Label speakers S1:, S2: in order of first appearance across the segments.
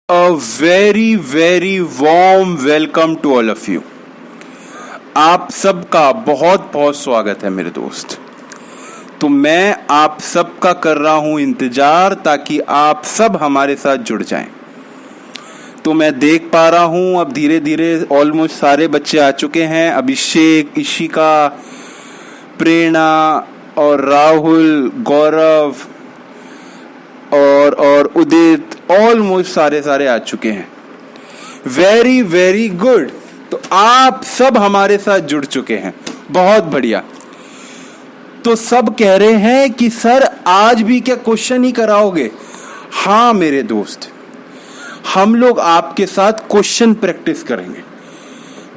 S1: A very warm welcome to all of you। आप सबका बहुत बहुत स्वागत है मेरे दोस्त। तो मैं आप सबका कर रहा हूं इंतजार ताकि आप सब हमारे साथ जुड़ जाएं। तो मैं देख पा रहा हूं अब धीरे धीरे ऑलमोस्ट सारे बच्चे आ चुके हैं। अभिषेक, इशिका, प्रेरणा और राहुल, गौरव और उदित ऑलमोस्ट सारे आ चुके हैं। Very good. तो आप सब हमारे साथ जुड़ चुके हैं, बहुत बढ़िया। तो सब कह रहे हैं कि सर आज भी क्या क्वेश्चन ही कराओगे? हाँ मेरे दोस्त, हम लोग आपके साथ क्वेश्चन प्रैक्टिस करेंगे।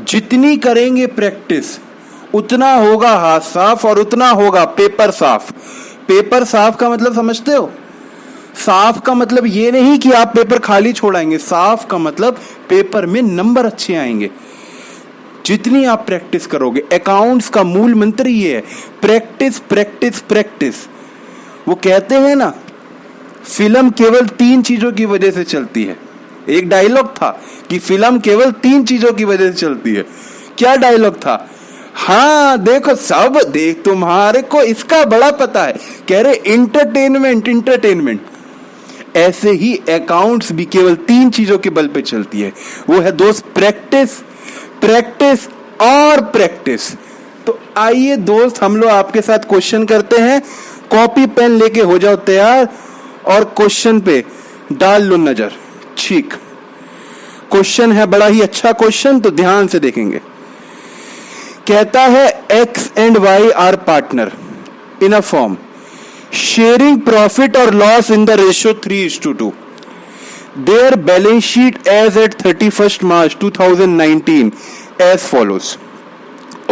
S1: जितनी करेंगे प्रैक्टिस उतना होगा हाथ साफ और उतना होगा पेपर साफ। पेपर साफ का मतलब समझते हो? साफ का मतलब ये नहीं कि आप पेपर खाली छोड़ाएंगे, साफ का मतलब पेपर में नंबर अच्छे आएंगे। जितनी आप प्रैक्टिस करोगे, अकाउंट्स का मूल मंत्र ये है, प्रैक्टिस प्रैक्टिस प्रैक्टिस। वो कहते हैं ना, फिल्म केवल 3 चीजों की वजह से चलती है। एक डायलॉग था कि फिल्म केवल 3 चीजों की वजह से चलती है। क्या डायलॉग था? हाँ देखो सब देख, तुम्हारे को इसका बड़ा पता है। कह रहे इंटरटेनमेंट। ऐसे ही अकाउंट्स भी केवल 3 चीजों के बल पे चलती है। वो है दोस्त प्रैक्टिस, प्रैक्टिस और प्रैक्टिस। तो आइए दोस्त, हम लोग आपके साथ क्वेश्चन करते हैं। कॉपी पेन लेके हो जाओ तैयार और क्वेश्चन पे डाल लो नजर। ठीक, क्वेश्चन है बड़ा ही अच्छा क्वेश्चन, तो ध्यान से देखेंगे। कहता है X and Y are partner in a firm sharing profit or loss in the ratio 3:2. Their balance sheet as at 31st March 2019 as follows.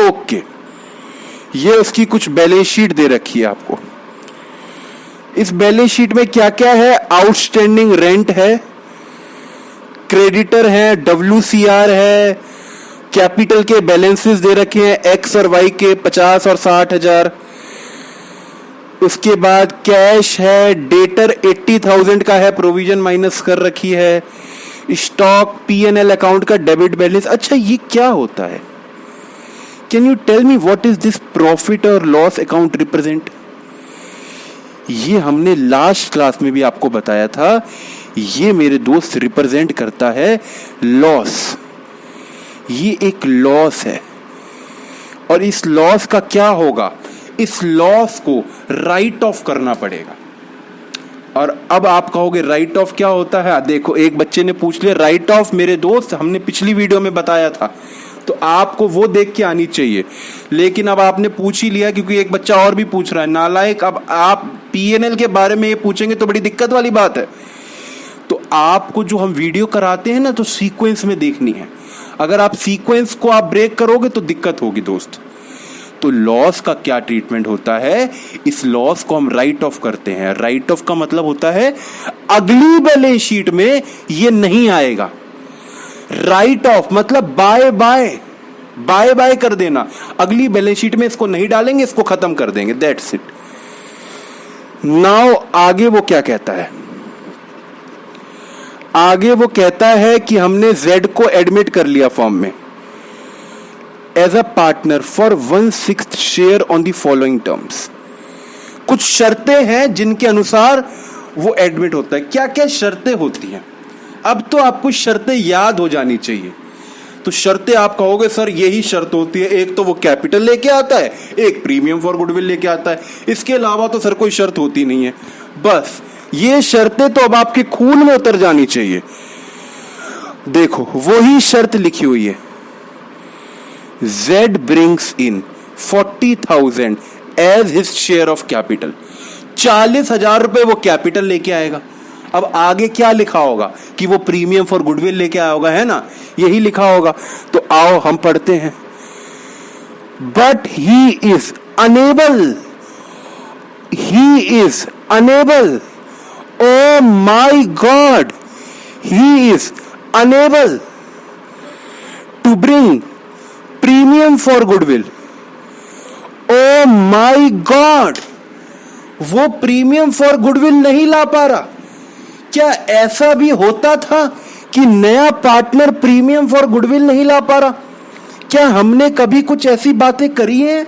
S1: Okay, ये उसकी कुछ बैलेंस शीट दे रखी है आपको। इस बैलेंस शीट में क्या क्या है? आउटस्टैंडिंग रेंट है, क्रेडिटर है, WCR है, कैपिटल के बैलेंसेस दे रखे हैं X और Y के 50 और 60 हजार। उसके बाद कैश है, डेटर 80,000 का है, प्रोविजन माइनस कर रखी है, स्टॉक P&L अकाउंट का डेबिट बैलेंस। अच्छा ये क्या होता है? Can you tell me what is this profit और लॉस अकाउंट रिप्रेजेंट? ये हमने लास्ट क्लास में भी आपको बताया था। ये मेरे दोस्त रिप्रेजेंट करता है लॉस। ये एक लॉस है और इस लॉस का क्या होगा? इस लॉस को राइट ऑफ करना पड़ेगा। और अब आप कहोगे राइट ऑफ क्या होता है? देखो, एक बच्चे ने पूछ लिया राइट ऑफ। मेरे दोस्त, हमने पिछली वीडियो में बताया था, तो आपको वो देख के आनी चाहिए। लेकिन अब आपने पूछ ही लिया क्योंकि एक बच्चा और भी पूछ रहा है। नालायक, अब आप P&L के बारे में ये पूछेंगे तो बड़ी दिक्कत वाली बात है। तो आपको जो हम वीडियो कराते हैं ना, तो सीक्वेंस में देखनी है। अगर आप सीक्वेंस को आप ब्रेक करोगे तो दिक्कत होगी दोस्त। तो लॉस का क्या ट्रीटमेंट होता है? इस लॉस को हम राइट ऑफ करते हैं। राइट ऑफ का मतलब होता है अगली बैलेंस शीट में ये नहीं आएगा। राइट ऑफ मतलब बाय कर देना। अगली बैलेंस शीट में इसको नहीं डालेंगे, इसको खत्म कर देंगे, दैट्स इट। नाउ आगे वो क्या कहता है? आगे वो कहता है कि हमने Z को एडमिट कर लिया फॉर्म में as a partner for 1/6 share on the following terms. कुछ शर्तें हैं जिनके अनुसार वो एडमिट होता है। क्या क्या शर्तें होती हैं? अब तो आपको शर्तें याद हो जानी चाहिए। तो शर्तें आप कहोगे सर यही शर्त होती है, एक तो वो कैपिटल लेके आता है, एक प्रीमियम फॉर गुडविल लेके आता है, इसके अलावा तो सर कोई शर्त होती नहीं है। बस ये शर्तें तो अब आपके खून में उतर जानी चाहिए। देखो वही शर्त लिखी हुई है, Z brings in 40,000 as his share of capital। 40,000 रुपए वो कैपिटल लेके आएगा। अब आगे क्या लिखा होगा कि वो प्रीमियम फॉर गुडविल लेके आया होगा, है ना? यही लिखा होगा। तो आओ हम पढ़ते हैं। But he is unable, oh my god, he is unable to bring premium for goodwill. Oh my god, वो प्रीमियम फॉर गुडविल नहीं ला पा रहा। क्या ऐसा भी होता था कि नया पार्टनर प्रीमियम फॉर गुडविल नहीं ला पा रहा। क्या हमने कभी कुछ ऐसी बातें करी हैं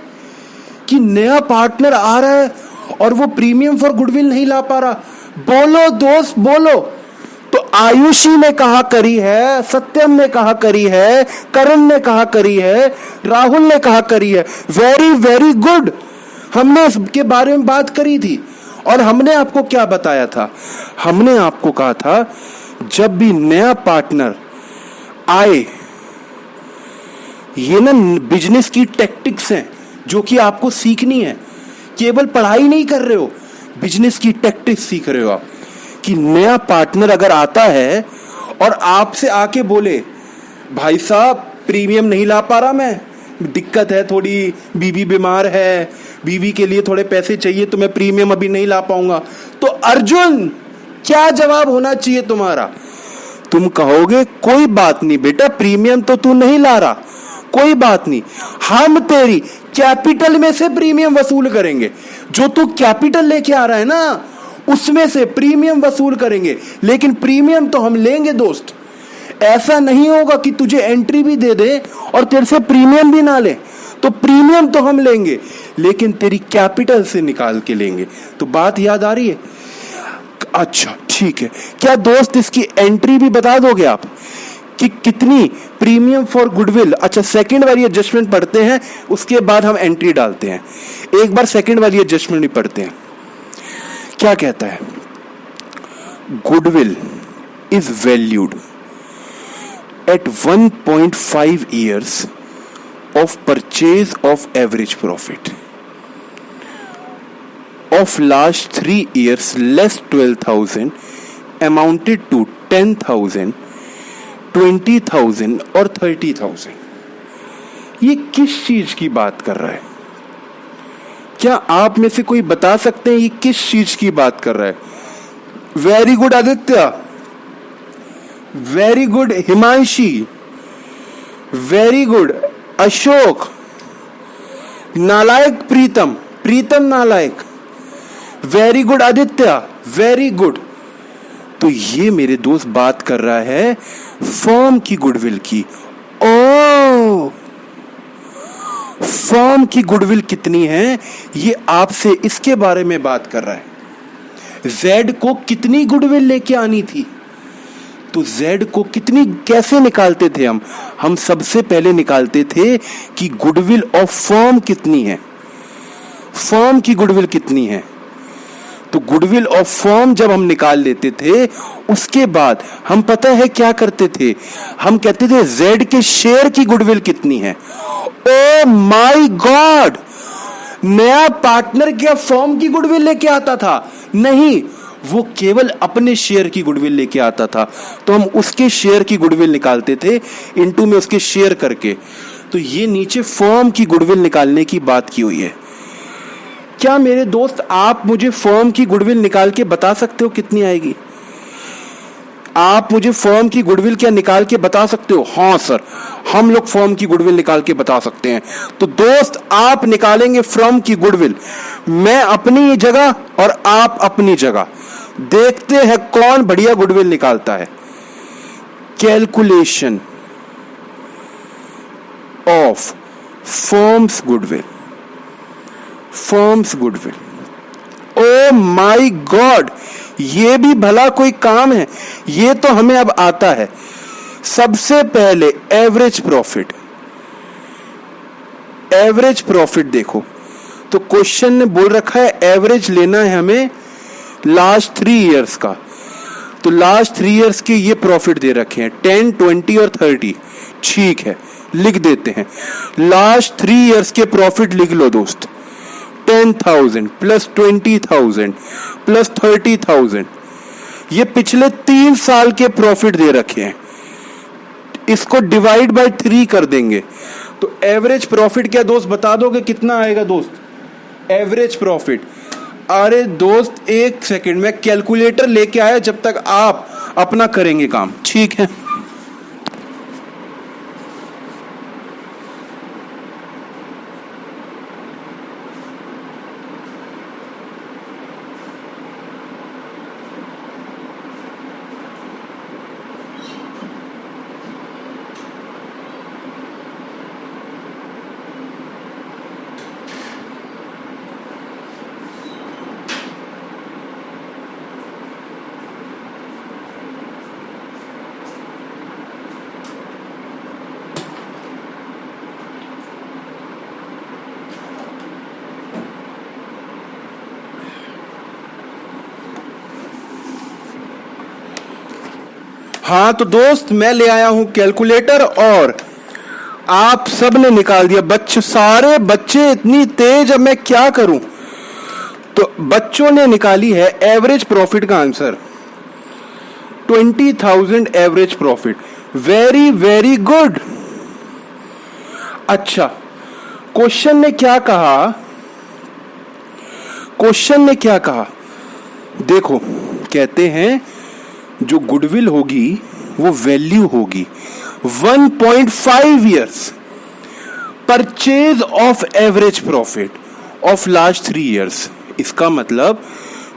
S1: कि नया पार्टनर आ रहा है और वो प्रीमियम फॉर गुडविल नहीं ला पा रहा? बोलो दोस्त बोलो। तो आयुषी ने कहा करी है, सत्यम ने कहा करी है, करण ने कहा करी है, राहुल ने कहा करी है। Very very good. हमने इसके बारे में बात करी थी और हमने आपको क्या बताया था? हमने आपको कहा था जब भी नया पार्टनर आए, ये ना बिजनेस की टैक्टिक्स हैं जो कि आपको सीखनी है। केवल पढ़ाई नहीं कर रहे हो, बिजनेस की टैक्टिक्स सीख रहे हो आप। कि नया पार्टनर अगर आता है और आपसे आके बोले भाई साहब प्रीमियम नहीं ला पा रहा, मैं दिक्कत है थोड़ी, बीवी बीमार है, बीवी के लिए थोड़े पैसे चाहिए तो मैं प्रीमियम अभी नहीं ला पाऊंगा, तो अर्जुन क्या जवाब होना चाहिए तुम्हारा? तुम कहोगे कोई बात नहीं बेटा, प्रीमियम तो तू नहीं ला रहा, कोई बात नहीं, हम तेरी कैपिटल में से प्रीमियम वसूल करेंगे। जो तू कैपिटल लेके आ रहा है ना उसमें से प्रीमियम वसूल करेंगे, लेकिन प्रीमियम तो हम लेंगे दोस्त। ऐसा नहीं होगा कि तुझे एंट्री भी दे दे और तेरे से प्रीमियम भी ना ले। तो प्रीमियम तो हम लेंगे लेकिन तेरी कैपिटल से निकाल के लेंगे। तो बात याद आ रही है? अच्छा ठीक है। क्या दोस्त इसकी एंट्री भी बता दोगे आप कि कितनी प्रीमियम फॉर गुडविल? अच्छा सेकंड वाली एडजस्टमेंट पढ़ते हैं, उसके बाद हम एंट्री डालते हैं। एक बार सेकंड वाली एडजस्टमेंट भी पढ़ते हैं। क्या कहता है? Goodwill is valued at 1.5 years of purchase of average profit of last 3 years less 12,000 amounted to 10,000, 20,000 और 30,000। ये किस चीज की बात कर रहा है? क्या आप में से कोई बता सकते हैं ये किस चीज की बात कर रहा है? Very good Aditya, very good Himanshi, very good Ashok, नालायक प्रीतम, प्रीतम नालायक, very good Aditya, very good. तो ये मेरे दोस्त बात कर रहा है फर्म की गुडविल की। ओ फर्म की गुडविल कितनी है ये आपसे इसके बारे में बात कर रहा है। जेड को कितनी गुडविल लेके आनी थी? तो जेड को कितनी कैसे निकालते थे हम सबसे पहले निकालते थे कि गुडविल ऑफ फर्म कितनी है, फर्म की गुडविल कितनी है। तो गुडविल ऑफ फर्म जब हम निकाल लेते थे उसके बाद हम पता है क्या करते थे? हम कहते थे जेड के शेयर की गुडविल कितनी है। ओ माय गॉड, नया पार्टनर क्या फर्म की गुडविल लेके आता था? नहीं, वो केवल अपने शेयर की गुडविल लेके आता था। तो हम उसके शेयर की गुडविल निकालते थे इनटू में उसके शेयर करके। तो ये नीचे फर्म की गुडविल निकालने की बात की हुई है। क्या मेरे दोस्त आप मुझे फर्म की गुडविल निकाल के बता सकते हो कितनी आएगी? आप मुझे फर्म की गुडविल क्या निकाल के बता सकते हो? हाँ सर, हम लोग फर्म की गुडविल निकाल के बता सकते हैं। तो दोस्त आप निकालेंगे फर्म की गुडविल, मैं अपनी जगह और आप अपनी जगह। देखते हैं कौन बढ़िया गुडविल निकालता है। Calculation of firms goodwill, firms goodwill. Oh my God, ये भी भला कोई काम है? ये तो हमें अब आता है। सबसे पहले एवरेज प्रॉफिट, एवरेज प्रॉफिट देखो तो क्वेश्चन ने बोल रखा है एवरेज लेना है हमें लास्ट 3 इयर्स का। तो लास्ट 3 इयर्स के ये प्रॉफिट दे रखे हैं 10, 20 और 30। ठीक है, लिख देते हैं। लास्ट 3 इयर्स के प्रॉफिट लिख लो दोस्त। 10,000 प्लस 20,000 प्लस 30,000, ये पिछले 3 साल के प्रॉफिट दे रखे हैं। इसको डिवाइड बाय 3 कर देंगे तो एवरेज प्रॉफिट क्या दोस्त बता दोगे कितना आएगा दोस्त? एवरेज प्रॉफिट, अरे दोस्त एक सेकंड में कैलकुलेटर लेके आया जब तक आप अपना करेंगे काम। ठीक है, हाँ तो दोस्त, मैं ले आया हूं कैलकुलेटर और आप सब ने निकाल दिया। बच्चे, सारे बच्चे इतनी तेज, अब मैं क्या करूं। तो बच्चों ने निकाली है एवरेज प्रॉफिट का answer 20,000 average profit. Very very good. अच्छा, क्वेश्चन ने क्या कहा, क्वेश्चन ने क्या कहा देखो, कहते हैं जो गुडविल होगी वो वैल्यू होगी 1.5 years purchase of average profit of last 3 years. इसका मतलब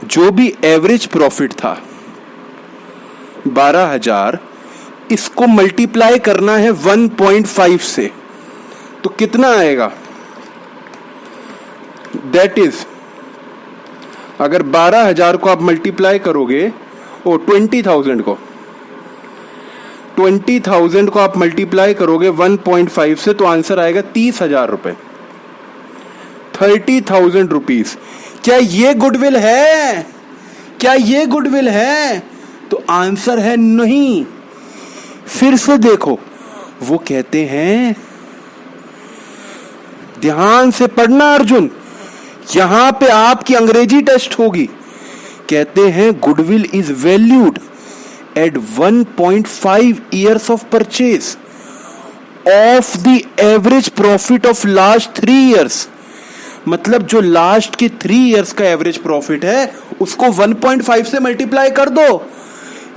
S1: जो भी एवरेज प्रॉफिट था 12,000, इसको मल्टीप्लाई करना है 1.5 से, तो कितना आएगा। दैट इज, अगर 12,000 को आप मल्टीप्लाई करोगे, 20,000 को आप मल्टीप्लाई करोगे 1.5 से, तो आंसर आएगा 30,000 रुपए, 30,000 रुपीज। क्या ये गुडविल है? क्या ये गुडविल है? तो आंसर है नहीं। फिर से देखो, वो कहते हैं, ध्यान से पढ़ना अर्जुन, यहां पे आपकी अंग्रेजी टेस्ट होगी। कहते हैं goodwill is valued at 1.5 years of purchase of the average profit of last 3 years. मतलब जो लास्ट के 3 ईयर्स का एवरेज प्रॉफिट है उसको 1.5 से मल्टीप्लाई कर दो।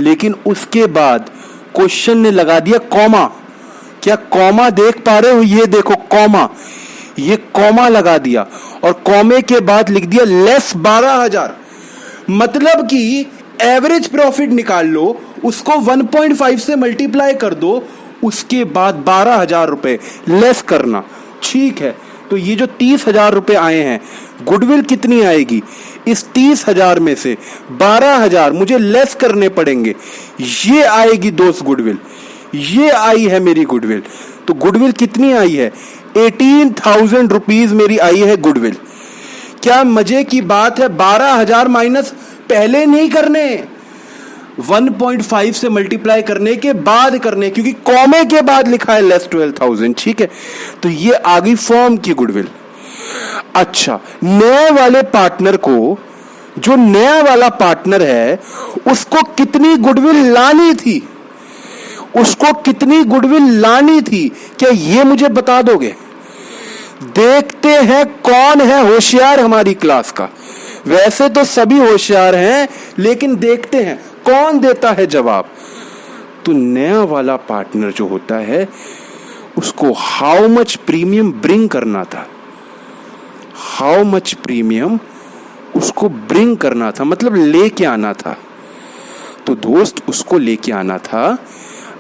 S1: लेकिन उसके बाद क्वेश्चन ने लगा दिया कॉमा। क्या कॉमा देख पा रहे हो? ये देखो कॉमा, ये कॉमा लगा दिया और कॉमे के बाद लिख दिया लेस 12,000। मतलब कि एवरेज प्रॉफिट निकाल लो, उसको 1.5 से मल्टीप्लाई कर दो, उसके बाद 12,000 रुपए लेस करना। ठीक है, तो ये जो 30,000 रुपए आए हैं, गुडविल कितनी आएगी? इस 30,000 में से 12,000 मुझे लेस करने पड़ेंगे। ये आएगी दोस्त गुडविल, ये आई है मेरी गुडविल। तो गुडविल कितनी आई है? 18,000 रुपीज मेरी आई है गुडविल। क्या मजे की बात है। 12,000 माइनस पहले नहीं करने, 1.5 से मल्टीप्लाई करने के बाद करने, क्योंकि कॉमे के बाद लिखा है लेस 12,000। ठीक है, तो ये आ गई फॉर्म की गुडविल। अच्छा, नए वाले पार्टनर को, जो नया वाला पार्टनर है, उसको कितनी गुडविल लानी थी? उसको कितनी गुडविल लानी थी, क्या ये मुझे बता दोगे? देखते हैं कौन है होशियार हमारी क्लास का। वैसे तो सभी होशियार हैं, लेकिन देखते हैं कौन देता है जवाब। तो नया वाला पार्टनर जो होता है उसको हाउ मच प्रीमियम ब्रिंग करना था, हाउ मच प्रीमियम उसको ब्रिंग करना था, मतलब लेके आना था। तो दोस्त उसको लेके आना था।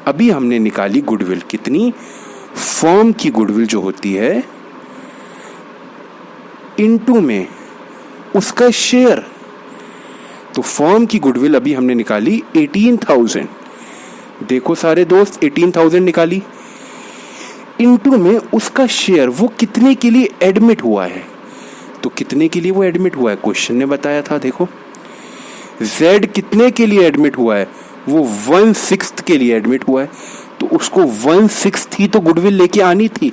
S1: अभी हमने निकाली गुडविल कितनी, फर्म की गुडविल जो होती है इनटू में उसका शेयर। तो फर्म की गुडविल अभी हमने निकाली 18,000। देखो सारे दोस्त, 18,000 निकाली, इनटू में उसका शेयर, वो कितने के लिए एडमिट हुआ है। तो कितने के लिए वो एडमिट हुआ है, क्वेश्चन ने बताया था। देखो Z कितने के लिए एडमिट हुआ है, वो 1/6 के लिए एडमिट हुआ है। तो उसको 1/6 ही तो गुडविल लेके आनी थी।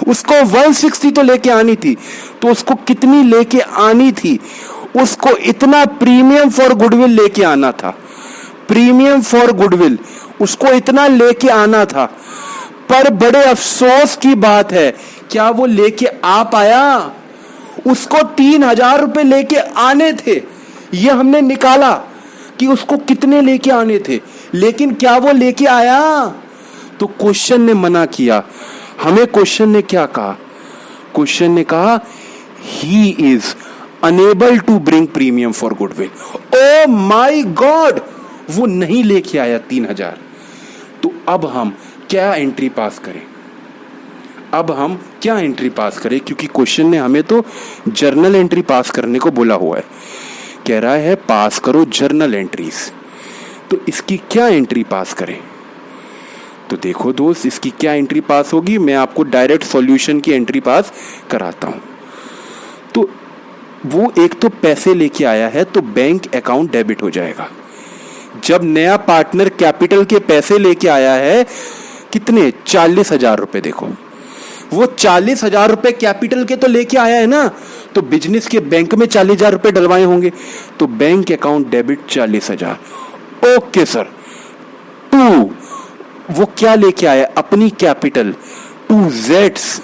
S1: उसको 1/6 तो लेके आनी थी। तो उसको कितनी लेके आनी थी? उसको इतना प्रीमियम फॉर गुडविल लेके आना था। प्रीमियम फॉर गुडविल उसको इतना लेके आना था। पर बड़े अफसोस की बात है, क्या वो लेके आ पाया? उसको 3,000 रुपए लेके आने थे। ये हमने निकाला कि उसको कितने लेके आने थे, लेकिन क्या वो लेके आया? तो क्वेश्चन ने मना किया हमें। क्वेश्चन ने क्या कहा? क्वेश्चन ने कहा he is unable to bring premium for goodwill. Oh my god, वो नहीं लेके आया 3,000। तो अब हम क्या एंट्री पास करें? अब हम क्या एंट्री पास करें? क्योंकि क्वेश्चन ने हमें तो जर्नल एंट्री पास करने को बोला हुआ है। कह रहा है पास करो जर्नल एंट्रीज। तो इसकी क्या एंट्री पास करें? तो देखो दोस्त, इसकी क्या एंट्री पास होगी, मैं आपको डायरेक्ट सॉल्यूशन की एंट्री पास कराता हूं। तो वो एक तो पैसे लेके आया है तो बैंक अकाउंट डेबिट हो जाएगा। जब नया पार्टनर कैपिटल के पैसे लेके आया है, कितने, 40,000 रुपए, देखो वो 40,000 रुपए कैपिटल के तो लेके आया है ना, तो बिजनेस के बैंक में 40,000 रुपए डलवाए होंगे, तो bank account debit 40,000। Okay sir. 2, वो क्या लेके आया, अपनी capital, 2 Jades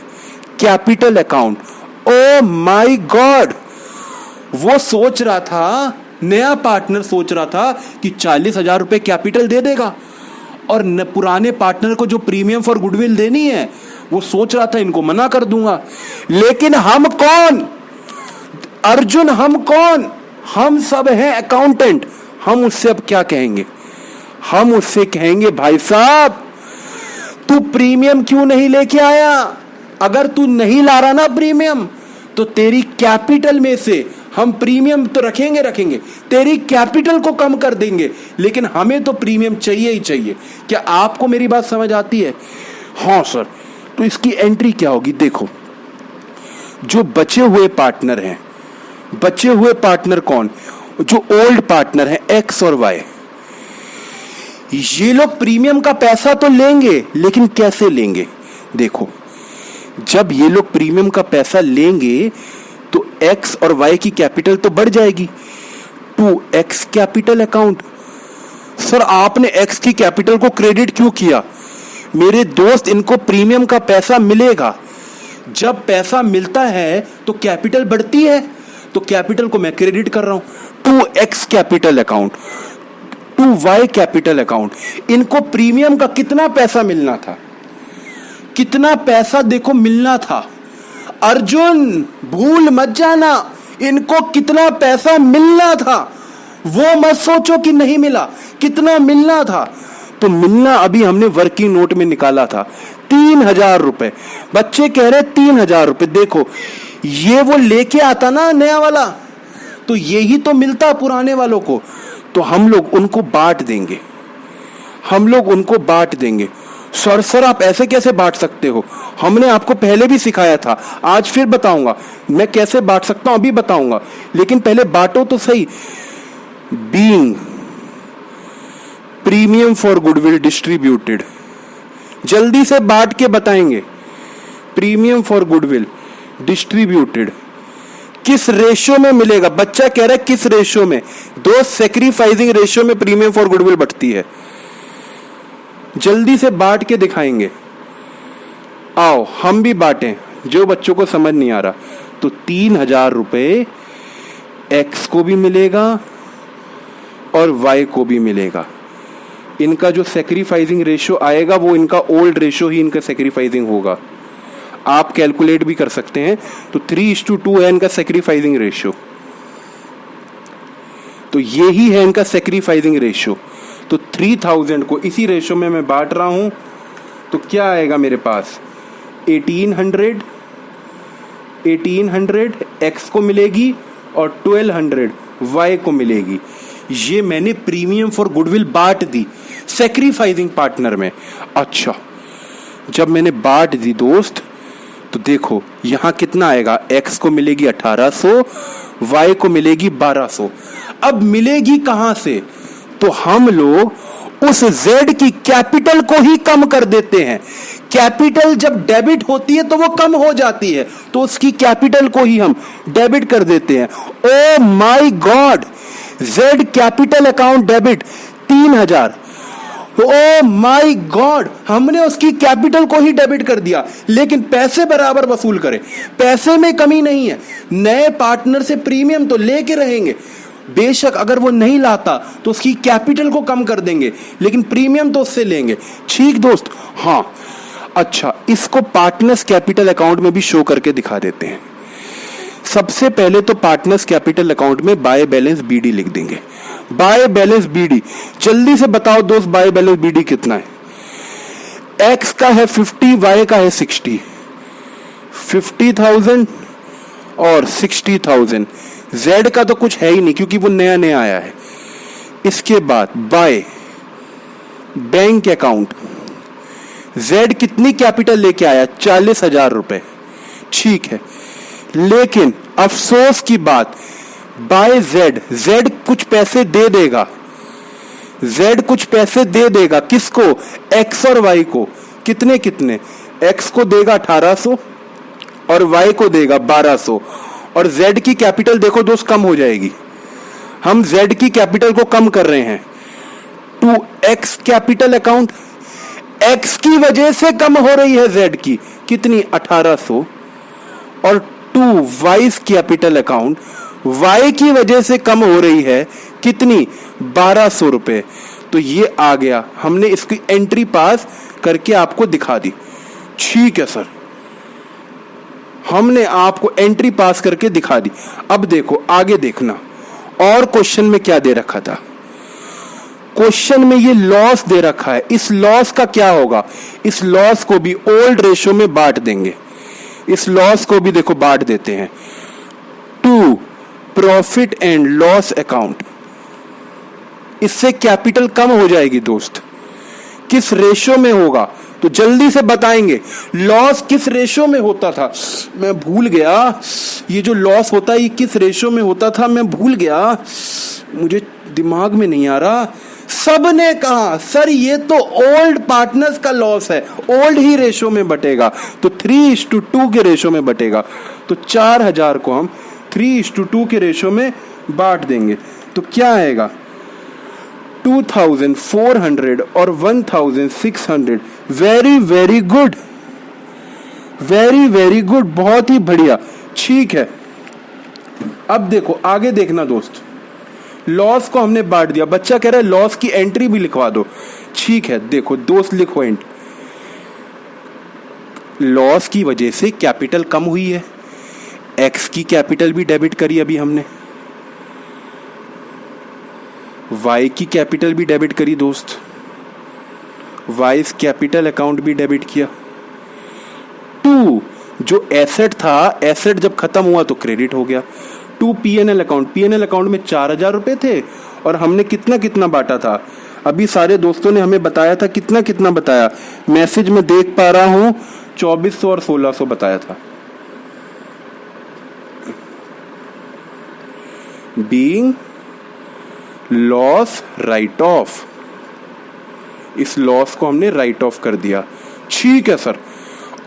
S1: capital account. O my god, वो सोच रहा था, नया पार्टनर सोच रहा था कि 40,000 रुपए कैपिटल दे देगा और पुराने पार्टनर को जो प्रीमियम फॉर गुडविल देनी है वो सोच रहा था इनको मना कर दूंगा। लेकिन हम कौन, अर्जुन, हम कौन, हम सब हैं अकाउंटेंट। हम उससे अब क्या कहेंगे, हम उससे कहेंगे भाई साहब तू प्रीमियम क्यों नहीं लेके आया, अगर तू नहीं ला रहा ना प्रीमियम तो तेरी कैपिटल में से हम प्रीमियम तो रखेंगे, तेरी कैपिटल को कम कर देंगे, लेकिन हमें तो प्रीमियम चाहिए ही चाहिए। क्या आपको मेरी बात समझ आती है? हाँ सर। तो इसकी एंट्री क्या होगी, देखो जो बचे हुए पार्टनर हैं, बचे हुए पार्टनर कौन, जो ओल्ड पार्टनर हैं एक्स और वाई, ये लोग प्रीमियम का पैसा तो लेंगे, लेकिन कैसे लेंगे, देखो जब ये लोग प्रीमियम का पैसा लेंगे तो एक्स और वाई की कैपिटल तो बढ़ जाएगी, 2x कैपिटल अकाउंट। सर आपने एक्स की कैपिटल को क्रेडिट क्यों किया, मेरे दोस्त इनको प्रीमियम का पैसा मिलेगा, जब पैसा मिलता है तो कैपिटल बढ़ती है, तो कैपिटल को मैं क्रेडिट कर रहा हूं, 2x capital account, 2y capital account. इनको प्रीमियम का कितना पैसा मिलना था, कितना पैसा देखो मिलना था, अर्जुन भूल मत जाना, इनको कितना पैसा मिलना था, वो मत सोचो कि नहीं मिला, कितना मिलना था। तो मिलना अभी हमने वर्किंग नोट में निकाला था 3,000 रुपए। बच्चे कह रहे 3,000 रुपए, देखो ये वो लेके आता ना नया वाला, तो यही तो मिलता पुराने वालों को, तो हम लोग उनको बांट देंगे, हम लोग उनको बांट देंगे। सर आप ऐसे कैसे बांट सकते हो, हमने आपको पहले भी सिखाया था, आज फिर बताऊंगा मैं कैसे बांट सकता हूं, अभी बताऊंगा, लेकिन पहले बांटो तो सही। Being premium for goodwill distributed, जल्दी से बांट के बताएंगे, प्रीमियम फॉर गुडविल डिस्ट्रीब्यूटेड किस रेशियो में मिलेगा, बच्चा कह रहा है किस रेशियो में, दो सैक्रिफाइसिंग रेशियो में प्रीमियम फॉर गुडविल बढ़ती है, जल्दी से बांट के दिखाएंगे। आओ हम भी बांटें, जो बच्चों को समझ नहीं आ रहा। तो 3,000 रुपए एक्स को भी मिलेगा और वाई को भी मिलेगा। इनका जो सैक्रिफाइसिंग रेशियो आएगा वो इनका ओल्ड रेशियो ही इनका सैक्रिफाइसिंग होगा, आप कैलकुलेट भी कर सकते हैं। तो 3:2 है इनका सैक्रिफाइसिंग रेशियो, तो ये ही है इनका सैक्रिफाइसिंग रेशियो। तो 3,000 को इसी रेशियो में मैं बांट रहा हूं, तो क्या आएगा मेरे पास, 1800 एक्स को मिलेगी और 1200 वाई को मिलेगी। ये मैंने प्रीमियम फॉर गुडविल बांट दी सैक्रिफाइसिंग पार्टनर में। अच्छा, जब मैंने बांट दी दोस्त, तो देखो यहां कितना आएगा, एक्स को मिलेगी 1800, वाई को मिलेगी 1200। अब मिलेगी कहां से, तो हम लोग उस z की कैपिटल को ही कम कर देते हैं। कैपिटल जब डेबिट होती है तो वो कम हो जाती है, तो उसकी कैपिटल को ही हम डेबिट कर देते हैं। ओ my God, z capital account debit 3,000। O my God, हमने उसकी कैपिटल को ही डेबिट कर दिया, लेकिन पैसे बराबर वसूल करें, पैसे में कमी नहीं है। नए पार्टनर से प्रीमियम तो लेके रहेंगे, बेशक अगर वो नहीं लाता तो उसकी कैपिटल को कम कर देंगे, लेकिन प्रीमियम तो उससे लेंगे। ठीक दोस्त, हाँ। अच्छा, इसको पार्टनर्स कैपिटल अकाउंट में भी शो करके दिखा देते हैं। सबसे पहले तो पार्टनर्स कैपिटल अकाउंट में बाय बैलेंस बीडी लिख देंगे। बाय बैलेंस बीडी, जल्दी से बताओ दोस्त, बाय बैलेंस बीडी कितना है? एक्स का है 50, वाई का है 60, 50,000 और 60,000। जेड का तो कुछ है ही नहीं क्योंकि वो नया नया आया है। इसके बाद बाय बैंक अकाउंट, जेड कितनी कैपिटल लेके आया, 40,000 रुपए, ठीक है, लेकिन अफसोस की बात, बाय जेड, जेड कुछ पैसे दे देगा, जेड कुछ पैसे दे देगा किसको, एक्स और वाई को। कितने कितने, एक्स को देगा 1800 और वाई को देगा 1200, और जेड की कैपिटल देखो दोस्त कम हो जाएगी। हम जेड की कैपिटल को कम कर रहे हैं to X capital account, X की वजह से कम हो रही है जेड की, कितनी 1800, और to Y's capital account, Y की वजह से कम हो रही है कितनी 1200 रुपए। तो ये आ गया, हमने इसकी एंट्री पास करके आपको दिखा दी। ठीक है सर, हमने आपको एंट्री पास करके दिखा दी। अब देखो आगे देखना, और क्वेश्चन में क्या दे रखा था। क्वेश्चन में ये लॉस दे रखा है, इस लॉस का क्या होगा, इस लॉस को भी ओल्ड रेशो में बांट देंगे, इस लॉस को भी देखो बांट देते हैं to profit and loss account. इससे कैपिटल कम हो जाएगी दोस्त। किस रेशो में होगा तो जल्दी से बताएंगे। लॉस किस रेशो में होता था, मैं भूल गया, ये जो लॉस होता है ये किस रेशो में होता था, मैं भूल गया, मुझे दिमाग में नहीं आ रहा। सबने कहा सर ये तो ओल्ड पार्टनर्स का लॉस है, ओल्ड ही रेशो में बटेगा, तो 3:2 के रेशो में बटेगा। तो 4000 को हम 3:2 के रेशो में बांट देंगे, तो क्या आएगा 2400 और 1600। Very very good, very very good, बहुत ही बढ़िया। ठीक है, अब देखो आगे देखना दोस्त, लॉस को हमने बांट दिया। बच्चा कह रहा है लॉस की एंट्री भी लिखवा दो। ठीक है, देखो दोस्त लिखो एंट्री, लॉस की वजह से कैपिटल कम हुई है, एक्स की कैपिटल भी डेबिट करी अभी हमने, वाई की कैपिटल भी डेबिट करी दोस्त, वाइस कैपिटल अकाउंट भी डेबिट किया। टू जो एसेट था, एसेट जब खत्म हुआ तो क्रेडिट हो गया। To PNL account, PNL account में 4000 रुपए थे और हमने कितना कितना बांटा था, अभी सारे दोस्तों ने हमें बताया था, कितना कितना बताया, मैसेज में देख पा रहा हूं 2400 और 1600 बताया था। बीइंग लॉस राइट ऑफ, इस लॉस को हमने राइट ऑफ कर दिया। ठीक है सर,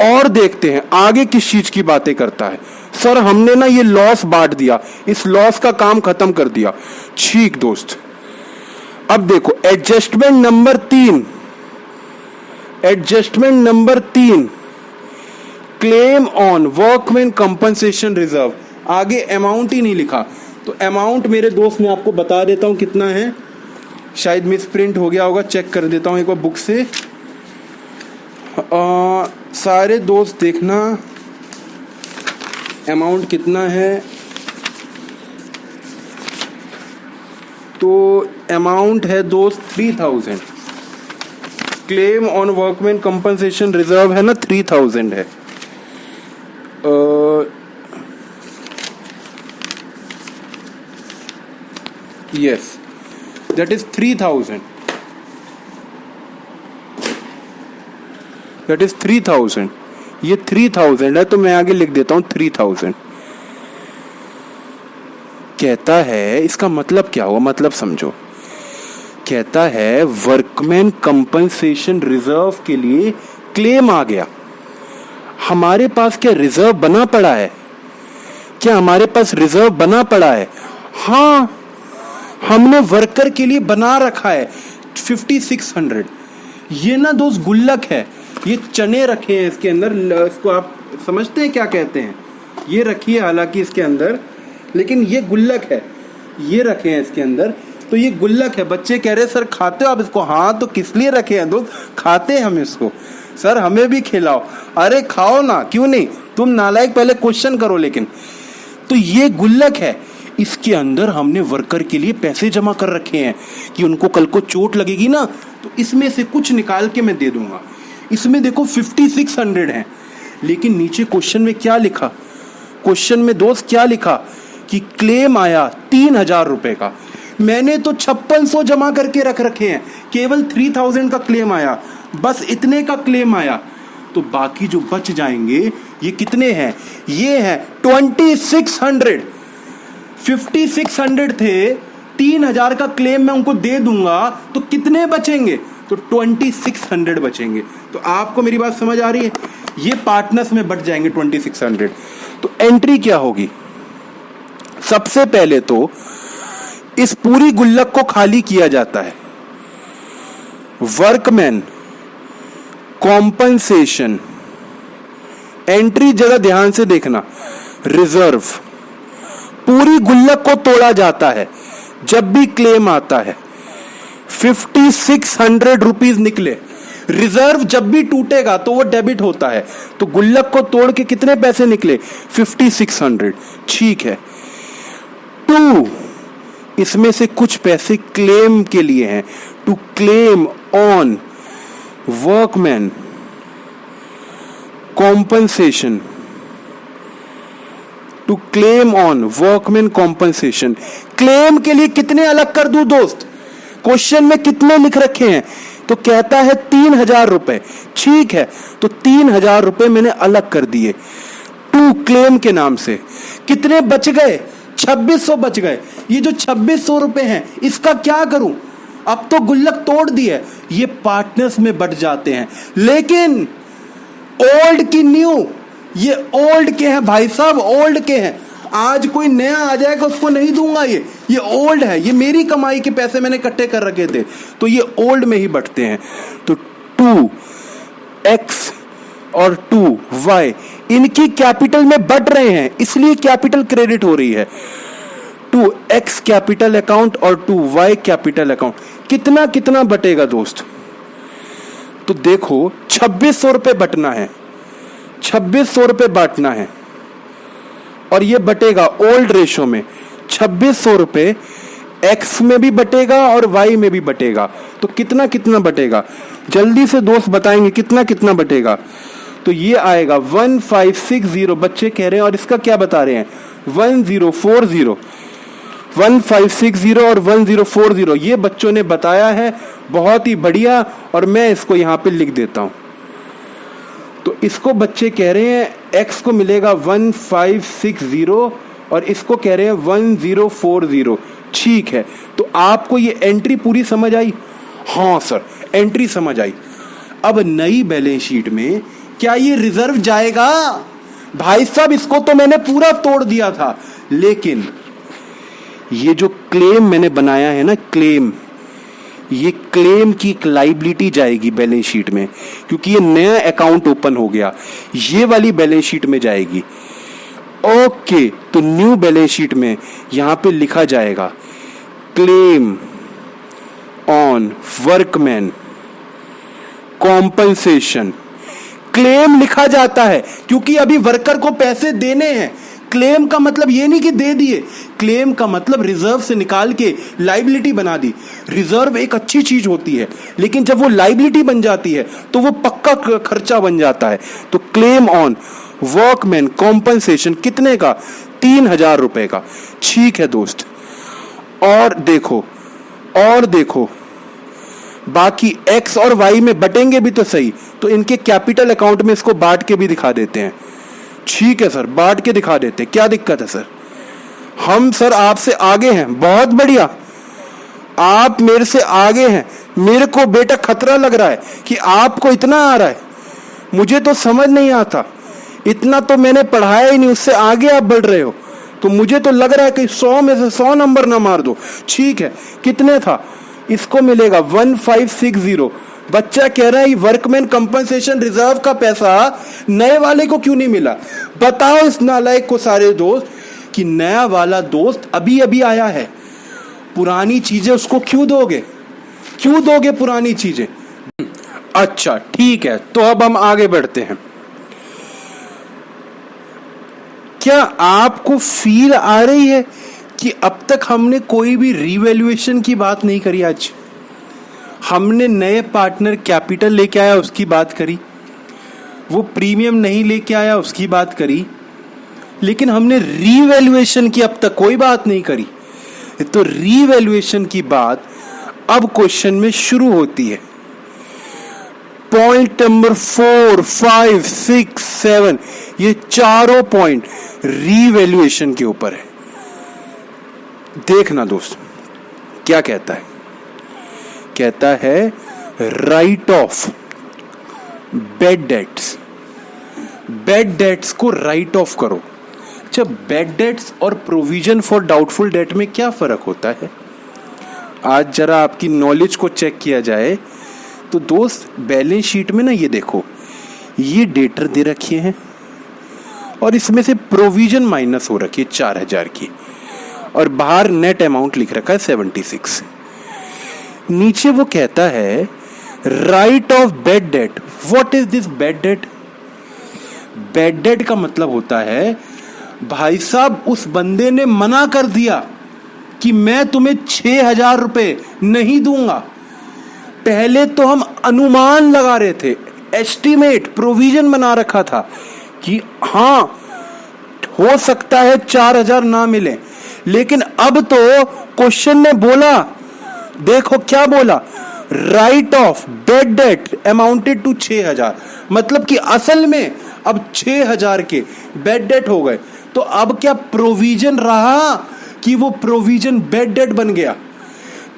S1: और देखते हैं आगे किस चीज की बातें करता है। सर हमने ना ये लॉस बांट दिया, इस लॉस का काम खत्म कर दिया। ठीक दोस्त, अब देखो adjustment number 3, adjustment number 3, claim on workman compensation reserve. आगे अमाउंट ही नहीं लिखा, तो अमाउंट मेरे दोस्त मैं आपको बता देता हूं कितना है, शायद मिस प्रिंट हो गया होगा, चेक कर देता हूं एक बार बुक से। सारे दोस्त देखना अमाउंट कितना है, तो अमाउंट है दोस्त 3000। Claim on workman compensation reserve है ना 3000 है। Yes, that is 3000, that is 3000। ये 3000 है, तो मैं आगे लिख देता हूं 3000। कहता है, इसका मतलब क्या हुआ, मतलब समझो। कहता है वर्कमैन कंपनसेशन रिजर्व के लिए क्लेम आ गया। हमारे पास क्या रिजर्व बना पड़ा है, क्या हमारे पास रिजर्व बना पड़ा है? हाँ, हमने वर्कर के लिए बना रखा है 5600। ये ना दोस्त गुल्लक है, ये चने रखे हैं इसके अंदर, इसको आप समझते हैं क्या कहते हैं, ये रखिए हालांकि इसके अंदर, लेकिन ये गुल्लक है, ये रखे हैं इसके अंदर, तो ये गुल्लक है। बच्चे कह रहे सर खाते हो आप इसको? हाँ, तो किस लिए रखे हैं दोस्त, खाते हैं हम इसको। सर हमें भी खिलाओ। अरे खाओ ना, क्यों नहीं, तुम नालायक, पहले क्वेश्चन करो। लेकिन तो ये गुल्लक है, इसके अंदर हमने वर्कर के लिए पैसे जमा कर रखे हैं कि उनको कल को चोट लगेगी ना, तो इसमें से कुछ निकाल के मैं दे दूंगा। इसमें देखो 5600 है, लेकिन नीचे क्वेश्चन में क्या लिखा, क्वेश्चन में दोस्त क्या लिखा कि क्लेम आया 3000 रुपए का। मैंने तो 5600 जमा करके रख रखे हैं, केवल 3000 का क्लेम आया, बस इतने का क्लेम आया, तो बाकी जो बच जाएंगे ये कितने हैं? ये हैं 2600। 5600 थे, 3000 का क्लेम मैं उनको दे दूंगा तो कितने बचेंगे? तो 2600 बचेंगे। तो आपको मेरी बात समझ आ रही है? ये पार्टनर्स में बट जाएंगे 2600। तो एंट्री क्या होगी? सबसे पहले तो इस पूरी गुल्लक को खाली किया जाता है। वर्कमैन कॉम्पनसेशन, एंट्री जरा ध्यान से देखना। रिजर्व, पूरी गुल्लक को तोड़ा जाता है जब भी क्लेम आता है। 5600 रुपीज निकले। रिजर्व जब भी टूटेगा तो वो डेबिट होता है, तो गुल्लक को तोड़ के कितने पैसे निकले? 5600। ठीक है। 2, इसमें से कुछ पैसे क्लेम के लिए हैं। To claim on workman compensation, to claim on workman compensation. Claim के लिए कितने अलग कर दूं दोस्त? क्वेश्चन में कितने लिख रखे हैं? तो कहता है 3000 रुपए। ठीक है, तो 3000 रुपए मैंने अलग कर दिए टू क्लेम के नाम से। कितने बच गए? 2600 बच गए। ये जो 2600 रुपए हैं इसका क्या करूं? अब तो गुल्लक तोड़ दी है, ये पार्टनर्स में बट जाते हैं। लेकिन ओल्ड की न्यू, ये ओल्ड के हैं भाई साहब, ओल्ड के हैं। आज कोई नया आ जाएगा उसको नहीं दूंगा। ये ओल्ड है, ये मेरी कमाई के पैसे मैंने इकट्ठे कर रखे थे, तो ये ओल्ड में ही बटते हैं। तो 2x और 2y इनकी कैपिटल में बट रहे हैं, इसलिए कैपिटल क्रेडिट हो रही है। 2x कैपिटल अकाउंट और 2y कैपिटल अकाउंट। कितना कितना बटेगा दोस्त? तो देखो 2600 रुपए बटना है, 2600 रुपए बांटना है, और ये बटेगा ओल्ड रेशो में। 2600 रुपए x में भी बटेगा और y में भी बटेगा। तो कितना कितना बटेगा? जल्दी से दोस्त बताएंगे कितना कितना बटेगा। तो ये आएगा 1560। बच्चे कह रहे हैं, और इसका क्या बता रहे हैं? 1040। 1560 और 1040 ये बच्चों ने बताया है, बहुत ही बढ़िया। और मैं इसको यहां पे लिख देता हूं। तो इसको बच्चे कह रहे हैं x को मिलेगा 1560 और इसको कह रहे हैं 1040। ठीक है, तो आपको ये एंट्री पूरी समझ आई? हाँ सर, एंट्री समझ आई। अब नई बैलेंस शीट में क्या ये रिजर्व जाएगा? भाई साहब इसको तो मैंने पूरा तोड़ दिया था, लेकिन ये जो क्लेम मैंने बनाया है ना, क्लेम, ये क्लेम की एक लाइबिलिटी जाएगी बैलेंस शीट में, क्योंकि ये नया अकाउंट ओपन हो गया, ये वाली बैलेंस शीट में जाएगी। ओके, तो न्यू बैलेंस शीट में यहां पे लिखा जाएगा claim on workman compensation. Claim लिखा जाता है क्योंकि अभी वर्कर को पैसे देने हैं। क्लेम का मतलब ये नहीं कि दे दिए, क्लेम का मतलब रिजर्व से निकाल के लाइबिलिटी बना दी। रिजर्व एक अच्छी चीज होती है, लेकिन जब वो लाइबिलिटी बन जाती है तो वो पक्का खर्चा बन जाता है। तो क्लेम ऑन वर्कमैन कॉम्पनसेशन कितने का? 3000 रुपए का। ठीक है दोस्त, और देखो बाकी x और y में बटेंगे भी तो सही, तो इनके कैपिटल अकाउंट में इसको बांट के भी दिखा देते हैं। ठीक है सर, बांट के दिखा देते हैं, क्या दिक्कत है सर? हम सर आपसे आगे हैं, बहुत बढ़िया, आप मेरे से आगे हैं। मेरे को बेटा खतरा लग रहा है कि आपको इतना आ रहा है, मुझे तो समझ नहीं आता, इतना तो मैंने पढ़ाया ही नहीं, उससे आगे आप बढ़ रहे हो। तो मुझे तो लग रहा है कि 100 में से 100 नंबर ना मार दो। ठीक है, कितने था? इसको मिलेगा 1560। बच्चा कह रहा है वर्कमैन कंपनसेशन रिजर्व का पैसा नए वाले को क्यों नहीं मिला? बताओ इस नालायक को सारे दोस्त कि नया वाला दोस्त अभी अभी आया है, पुरानी चीजें उसको क्यों दोगे? क्यों दोगे पुरानी चीजें? अच्छा ठीक है, तो अब हम आगे बढ़ते हैं। क्या आपको फील आ रही है कि अब तक हमने कोई भी रीवैल्यूएशन की बात नहीं करी? आज हमने नए पार्टनर कैपिटल लेके आया उसकी बात करी, वो प्रीमियम नहीं लेके आया उसकी बात करी, लेकिन हमने रीवैल्यूएशन की अब तक कोई बात नहीं करी। तो रीवैल्यूएशन की बात अब क्वेश्चन में शुरू होती है। पॉइंट नंबर 4, 5, 6, 7, ये चारों पॉइंट रीवैल्यूएशन के ऊपर है। देखना दोस्त क्या कहता है, कहता है right off bad debts, bad debts को राइट ऑफ करो। अच्छा, बैड डेट्स और प्रोविजन फॉर डाउटफुल डेट में क्या फर्क होता है? आज जरा आपकी नॉलेज को चेक किया जाए तो दोस्त, बैलेंस शीट में ना ये देखो, ये डेटर दे रखे हैं और इसमें से प्रोविजन माइनस हो रखी है 4000 की, और बाहर नेट अमाउंट लिख रखा है 76। नीचे वो कहता है right off bad date. What is this bad debt? Bad debt का मतलब होता है, भाई साहब उस बंदे ने मना कर दिया कि मैं तुम्हें 6000 रुपए नहीं दूंगा। पहले तो हम अनुमान लगा रहे थे, एस्टीमेट, प्रोविजन बना रखा था कि हाँ हो सकता है 4000 ना मिले, लेकिन अब तो क्वेश्चन ने बोला, देखो क्या बोला, write off bad debt amounted to 6000, मतलब कि असल में अब 6000 के बैड डेट हो गए। तो अब क्या प्रोविजन रहा कि वो प्रोविजन बैड डेट बन गया?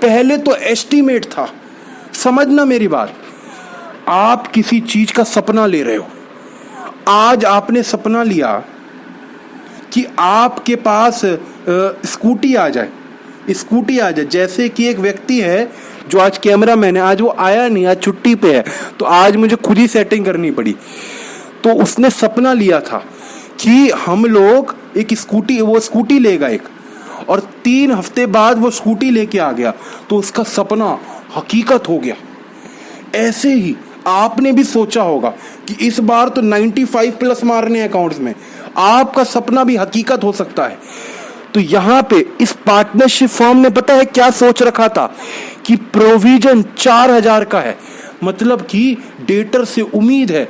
S1: पहले तो एस्टीमेट था। समझना मेरी बात, आप किसी चीज का सपना ले रहे हो। आज आपने सपना लिया कि आपके पास स्कूटी आ जाए, स्कूटी आ जाए। जैसे कि एक व्यक्ति है जो आज कैमरा मैन है, आज वो आया नहीं, आज छुट्टी पे है, तो आज मुझे खुद ही सेटिंग करनी पड़ी। तो उसने सपना लिया था कि हम लोग एक स्कूटी, वो स्कूटी लेगा एक, और 3 हफ्ते बाद वो स्कूटी लेके आ गया, तो उसका सपना हकीकत हो गया। ऐसे ही आपने भी सोचा होगा कि इस बार तो 95 प्लस मारने अकाउंट्स में, आपका सपना भी हकीकत हो सकता है। तो यहां पे इस पार्टनरशिप फर्म ने पता है क्या सोच रखा था कि प्रोविजन 4000 का है, मतलब कि डेटर से उम्मीद है,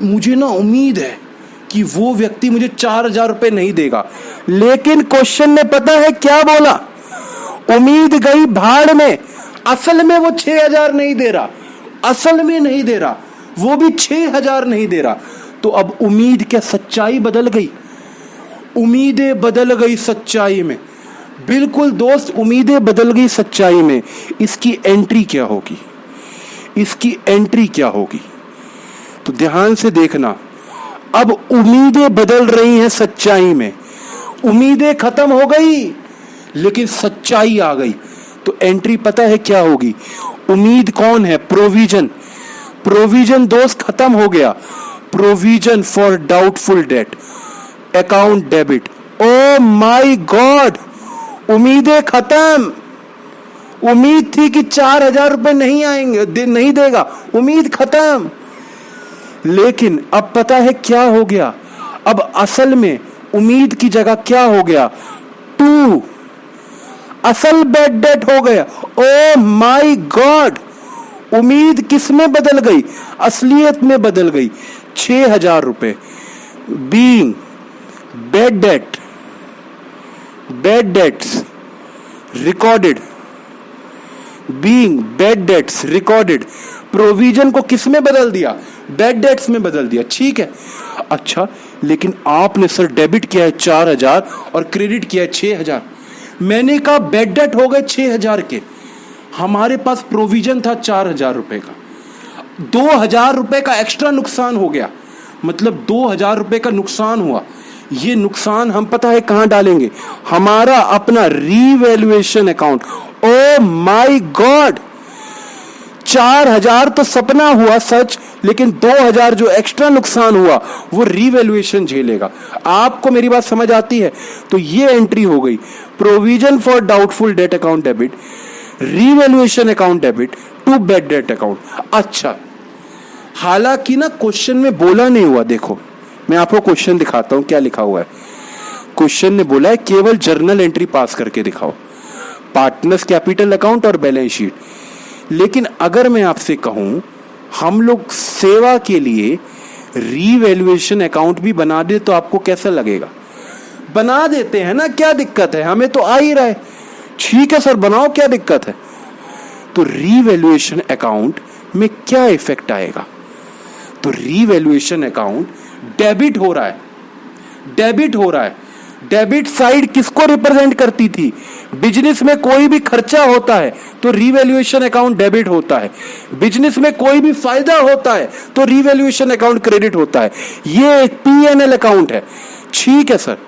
S1: मुझे ना उम्मीद है कि वो व्यक्ति मुझे 4000 रुपए नहीं देगा। लेकिन क्वेश्चन ने पता है क्या बोला, उम्मीद गई भाड़ में। असल में वो 6000 नहीं दे रहा, असल में नहीं दे रहा, वो भी 6000 नहीं दे रहा। तो अब उम्मीद क्या सच्चाई बदल गई? उम्मीदें बदल गई सच्चाई में। बिल्कुल दोस्त, उम्मीदें बदल गई सच्चाई में। इसकी एंट्री क्या होगी? इसकी एंट्री क्या होगी? तो ध्यान से देखना, अब उम्मीदें बदल रही हैं सच्चाई में। उम्मीदें खत्म हो गई लेकिन सच्चाई आ गई। तो एंट्री पता है क्या होगी? उम्मीद कौन है? प्रोविजन। प्रोविजन दोस्त खत्म हो गया। Provision for doubtful debt, account debit. O my God, उम्मीदें खत्म। उम्मीद थी कि 4000 रुपए नहीं आएंगे, नहीं देगा, उम्मीद खत्म। लेकिन अब पता है क्या हो गया? अब असल में उम्मीद की जगह क्या हो गया? 2, असल बैड डेट हो गया। ओ माय गॉड, उम्मीद किस में बदल गई? असलियत में बदल गई। 6000 रुपए being bad debt, bad debts recorded, being bad debts recorded. Provision को किस में बदल दिया? बैड डेट्स में बदल दिया। ठीक है, अच्छा, लेकिन आपने सर डेबिट किया है 4000 और क्रेडिट किया है 6000। मैंने कहा बैड डेट हो गए 6000 के, हमारे पास प्रोविजन था 4000 रुपए का, 2000 रुपए का एक्स्ट्रा नुकसान हो गया, मतलब 2000 रुपए का नुकसान हुआ। ये नुकसान हम पता है कहां डालेंगे? हमारा अपना revaluation account. O my God, 4000 तो सपना हुआ सच, लेकिन 2000 जो एक्स्ट्रा नुकसान हुआ वो रीवैल्यूएशन झेलेगा। आपको मेरी बात समझ आती है? तो ये एंट्री हो गई, provision for doubtful debt account debit, revaluation account debit to bad debt account. अच्छा, हालांकि ना क्वेश्चन में बोला नहीं हुआ, देखो मैं आपको क्वेश्चन दिखाता हूं क्या लिखा हुआ है। क्वेश्चन ने बोला है केवल जर्नल एंट्री पास करके दिखाओ, पार्टनर्स कैपिटल अकाउंट और बैलेंस शीट। लेकिन अगर मैं आपसे कहूं हम लोग सेवा के लिए रीवैल्यूएशन अकाउंट भी बना दे तो आपको कैसा लगेगा? बना देते हैं ना, क्या दिक्कत है? हमें तो आ ही रहा है। ठीक है सर, बनाओ, क्या दिक्कत है? तो रीवैल्यूएशन अकाउंट में क्या इफेक्ट आएगा? तो रीवैल्यूएशन अकाउंट डेबिट हो रहा है, डेबिट हो रहा है। डेबिट साइड किसको रिप्रेजेंट करती थी? बिजनेस में कोई भी खर्चा होता है तो रीवैल्यूएशन अकाउंट डेबिट होता है, बिजनेस में कोई भी फायदा होता है तो रीवैल्यूएशन अकाउंट क्रेडिट होता है। ये एक P&L अकाउंट है। ठीक है सर,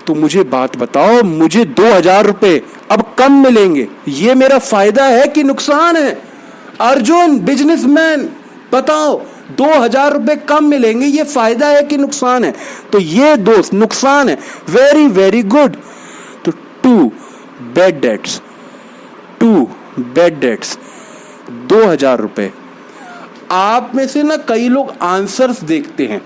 S1: तो मुझे बात बताओ, मुझे 2,000 रुपए अब कम मिलेंगे, ये मेरा फायदा है कि नुकसान है? अर्जुन बिजनेसमैन बताओ, 2,000 रुपए कम मिलेंगे, ये फायदा है कि नुकसान है? तो ये दोस्त नुकसान है। Very very good. तो 2 बैड डेट्स, 2,000 रुपए। आप में से ना कई लोग आंसर्स देखते हैं,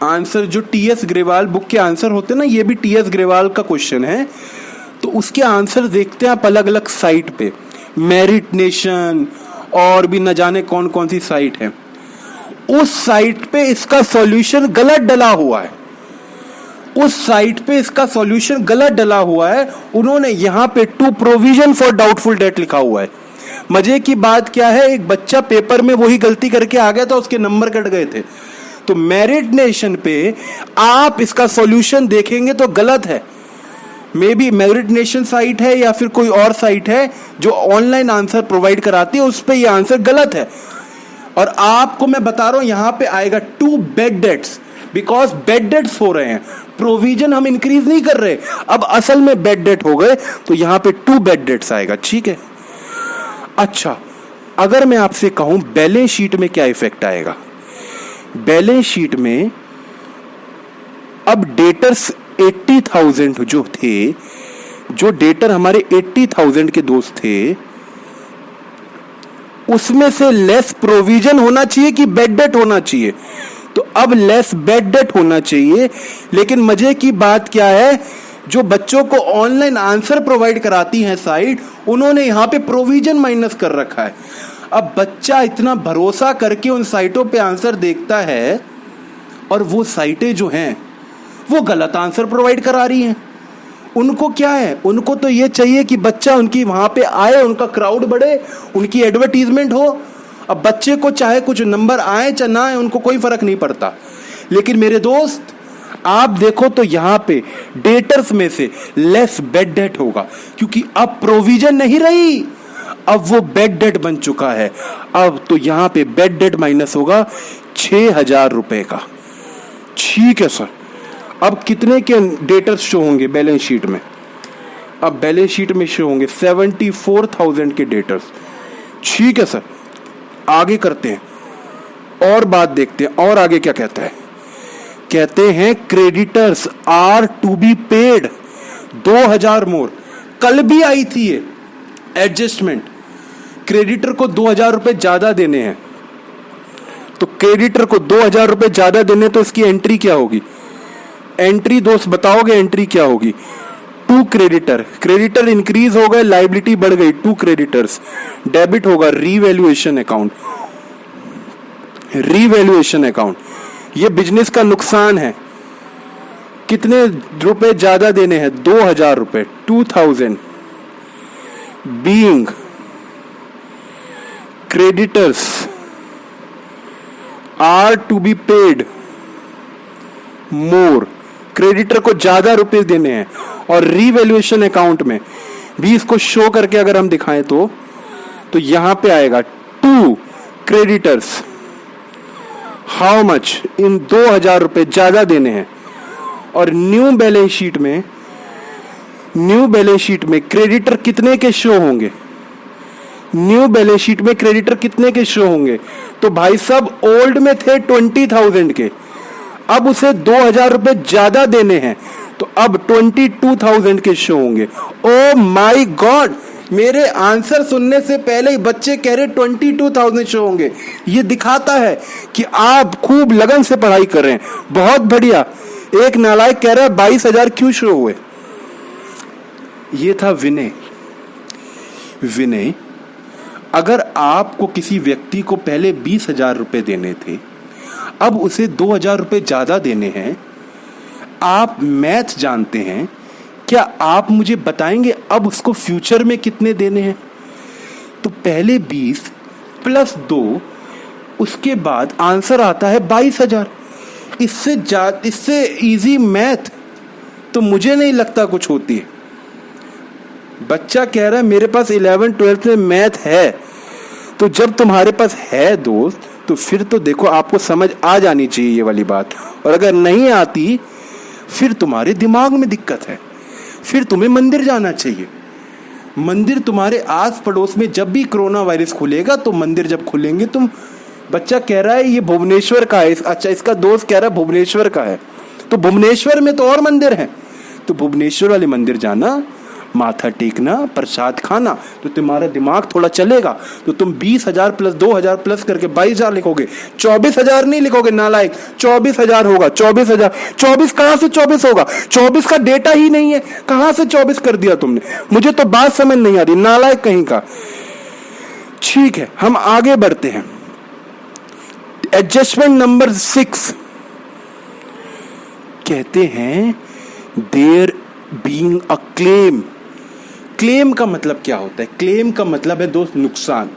S1: आंसर जो टीएस ग्रेवाल बुक के आंसर होते हैं ना, ये भी टीएस ग्रेवाल का क्वेश्चन है, तो उसके आंसर देखते हैं आप अलग अलग साइट पे, मेरिट नेशन और भी न जाने कौन कौन सी साइट है। उस साइट पे इसका सॉल्यूशन गलत डला हुआ है, उस साइट पे इसका सॉल्यूशन गलत डला हुआ है। उन्होंने यहां पे to provision for doubtful debt लिखा हुआ है। मजे की बात क्या है, एक बच्चा पेपर में वही गलती करके आ गया था, उसके नंबर कट गए थे। तो मेरिट नेशन पे आप इसका सॉल्यूशन देखेंगे तो गलत है। May be merit nation site है या फिर कोई और साइट है जो ऑनलाइन आंसर प्रोवाइड कराती है, उस पे ये आंसर गलत है। और आपको मैं बता रहा हूं यहां पे आएगा 2 bad debts, because bad debts हो रहे हैं, प्रोविजन हम इंक्रीज नहीं कर रहे, अब असल में बैड डेट हो गए, तो यहां पे 2 बैड डेट्स आएगा। ठीक है, अच्छा अगर मैं आपसे कहूं बैलेंस शीट में क्या इफेक्ट आएगा? बैलेंस शीट में अब डेटर्स 80,000 जो थे, जो डेटर हमारे 80,000 के दोस्त थे, उसमें से लेस प्रोविजन होना चाहिए कि बैड डेट होना चाहिए? तो अब लेस बैड डेट होना चाहिए। लेकिन मजे की बात क्या है, जो बच्चों को ऑनलाइन आंसर प्रोवाइड कराती हैं साइट, उन्होंने यहां पे प्रोविजन माइनस कर रखा है। अब बच्चा इतना भरोसा करके उन साइटों पे आंसर देखता है और वो साइटें जो हैं वो गलत आंसर प्रोवाइड करा रही हैं। उनको क्या है, उनको तो ये चाहिए कि बच्चा उनकी वहां पे आए, उनका क्राउड बढ़े, उनकी एडवर्टीजमेंट हो। अब बच्चे को चाहे कुछ नंबर आए चाहे ना आए, उनको कोई फर्क नहीं पड़ता। लेकिन मेरे दोस्त आप देखो तो यहां पे डेटर्स में से लेस बैड डेट होगा, क्योंकि अब प्रोविजन नहीं रही, अब वो बैड डेट बन चुका है। अब तो यहां पे बैड डेट माइनस होगा 6,000 रुपए का। ठीक है सर, अब कितने के डेटर्स शो होंगे बैलेंस शीट में? अब बैलेंस शीट में शो होंगे 74,000 के डेटर्स। ठीक है सर, आगे करते हैं और बात देखते हैं, और आगे क्या कहता है? कहते हैं creditors are to be paid 2,000 more. कल भी आई थी ये एडजस्टमेंट, क्रेडिटर को 2,000 रुपए ज्यादा देने हैं। तो क्रेडिटर को 2,000 रुपए ज्यादा देने, तो इसकी एंट्री क्या होगी? एंट्री दोस्त बताओगे एंट्री क्या होगी? 2 क्रेडिटर, क्रेडिटर इंक्रीज हो गए, लाइबिलिटी बढ़ गई, 2 क्रेडिटर्स, डेबिट होगा रीवैल्यूएशन अकाउंट। रीवैल्यूएशन अकाउंट, ये बिजनेस का नुकसान है। कितने रुपए ज्यादा देने हैं? 2,000 रुपए, 2,000 being creditors are to be paid more, creditor को ज्यादा रुपए देने हैं। और रीवैल्यूएशन अकाउंट में भी इसको शो करके अगर हम दिखाएं तो यहां पे आएगा 2 क्रेडिटर्स हाउ मच, इन 2,000 रुपए ज्यादा देने हैं। और न्यू बैलेंस शीट में क्रेडिटर कितने के शो होंगे? न्यू बैलेंस शीट में क्रेडिटर कितने के शो होंगे? तो भाई साहब ओल्ड में थे 20,000 के, अब उसे 2,000 रुपए ज्यादा देने हैं, तो अब 22,000 के शो होंगे। ओ माय गॉड, मेरे आंसर सुनने से पहले ही बच्चे कह रहे 22,000 शो होंगे। ये दिखाता है कि आप खूब लगन से पढ़ाई कर रहे हैं, बहुत बढ़िया। एक नालायक कह रहा है 22,000 क्यों शो हुए? ये था विनय, अगर आपको किसी व्यक्ति को पहले 20,000 रुपए देने थे, अब उसे 2,000 रुपए ज्यादा देने हैं, आप मैथ जानते हैं, क्या आप मुझे बताएंगे अब उसको फ्यूचर में कितने देने हैं? तो पहले 20 प्लस 2, उसके बाद आंसर आता है 22,000। इससे इजी मैथ तो मुझे नहीं लगता कुछ होती है। बच्चा कह रहा है मेरे पास 11 12 में मैथ है, तो जब तुम्हारे पास है दोस्त, तो फिर तो देखो आपको समझ आ जानी चाहिए ये वाली बात। और अगर नहीं आती फिर तुम्हारे दिमाग में दिक्कत है, फिर तुम्हें मंदिर जाना चाहिए। मंदिर तुम्हारे आस पड़ोस में जब भी कोरोना वायरस खुलेगा, तो मंदिर जब खुलेंगे तुम, बच्चा कह रहा है ये भुवनेश्वर का है, अच्छा इसका दोस्त कह रहा है भुवनेश्वर का है, तो भुवनेश्वर में तो और मंदिर है, तो भुवनेश्वर वाले मंदिर जाना, माथा टेकना, प्रसाद खाना, तो तुम्हारा दिमाग थोड़ा चलेगा। तो तुम 20,000 प्लस 2,000 प्लस करके 22,000 लिखोगे, 24,000 नहीं लिखोगे नालायक, 24,000 होगा। 24,000, 24 कहां से 24 होगा? 24 का डेटा ही नहीं है, कहां से 24 कर दिया तुमने? मुझे तो बात समझ नहीं आ रही, नालायक कहीं का। ठीक है, हम आगे बढ़ते हैं। एडजस्टमेंट नंबर 6 कहते हैं there being a claim. Claim का मतलब क्या होता है? क्लेम का मतलब है दोस्त नुकसान।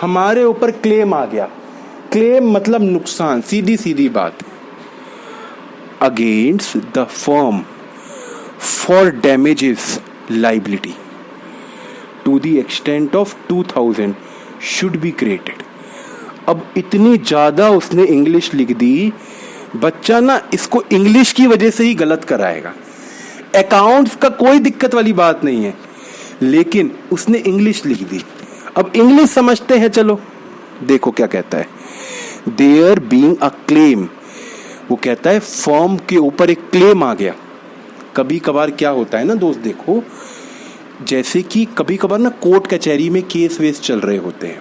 S1: हमारे ऊपर क्लेम आ गया, क्लेम मतलब नुकसान, सीधी सीधी बात। Against the firm for damages liability to the extent of 2,000 should be created. अब इतनी ज्यादा उसने इंग्लिश लिख दी, बच्चा ना इसको इंग्लिश की वजह से ही गलत कराएगा। अकाउंट्स का कोई दिक्कत वाली बात नहीं है, लेकिन उसने इंग्लिश लिख दी। अब इंग्लिश समझते हैं, चलो देखो क्या कहता है। देयर बीइंग अ क्लेम, वो कहता है फर्म के ऊपर एक क्लेम आ गया। कभी कभार क्या होता है ना दोस्त, देखो जैसे कि कभी कभार ना कोर्ट कचहरी में केस वेस चल रहे होते हैं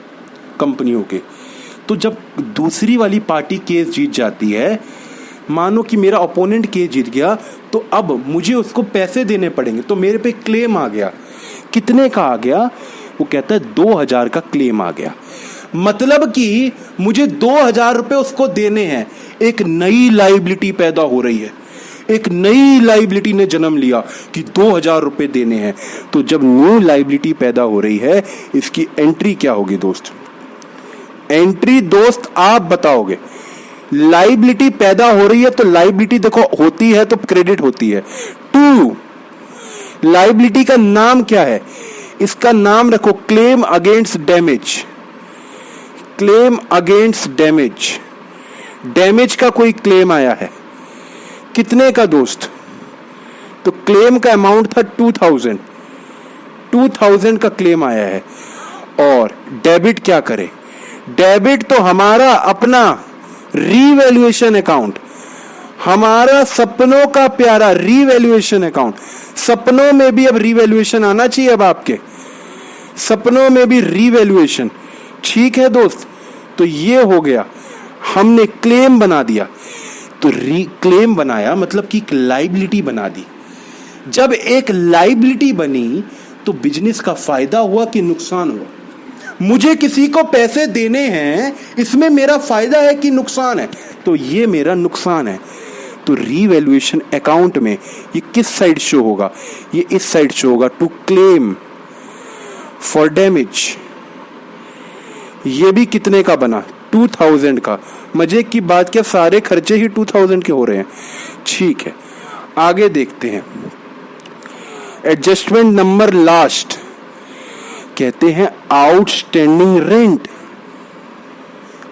S1: कंपनियों के, तो जब दूसरी वाली पार्टी केस जीत जाती है, मानो कि मेरा ओपोनेंट केस जीत गया, तो अब मुझे उसको पैसे देने पड़ेंगे, तो मेरे पे क्लेम आ गया। कितने का आ गया? वो कहता है 2,000 का क्लेम आ गया। मतलब कि मुझे 2,000 रुपए उसको देने हैं। एक नई लाइबिलिटी पैदा हो रही है, एक नई लाइबिलिटी ने जन्म लिया कि 2,000 रुपए देने हैं। तो जब न्यू लाइबिलिटी पैदा हो रही है, इसकी एंट्री क्या होगी दोस्त? एंट्री दोस्त आप बताओगे। लाइबिलिटी पैदा हो रही है, तो लाइबिलिटी देखो होती है तो क्रेडिट होती है। 2, लाइबिलिटी का नाम क्या है? इसका नाम रखो claim against damage. Claim against damage, damage का कोई क्लेम आया है, कितने का दोस्त? तो क्लेम का अमाउंट था 2,000, 2,000 का क्लेम आया है। और डेबिट क्या करे? डेबिट तो हमारा अपना रीवैल्यूएशन अकाउंट, हमारा सपनों का प्यारा रीवैल्यूएशन अकाउंट। सपनों में भी अब रीवैल्यूएशन आना चाहिए, अब आपके सपनों में भी रीवैल्यूएशन। ठीक है दोस्त, तो ये हो गया, हमने क्लेम बना दिया। तो क्लेम बनाया मतलब कि लाइबिलिटी बना दी। जब एक लाइबिलिटी बनी, तो बिजनेस का फायदा हुआ कि नुकसान हुआ? मुझे किसी को पैसे देने हैं, इसमें मेरा फायदा है कि नुकसान है? तो ये मेरा नुकसान है। तो रीवैल्यूएशन अकाउंट में ये किस साइड शो होगा? ये इस साइड शो होगा, टू क्लेम फॉर डैमेज। ये भी कितने का बना? 2,000 का। मजे की बात क्या, सारे खर्चे ही 2,000 के हो रहे हैं। ठीक है, आगे देखते हैं। एडजस्टमेंट नंबर लास्ट कहते हैं आउटस्टैंडिंग रेंट।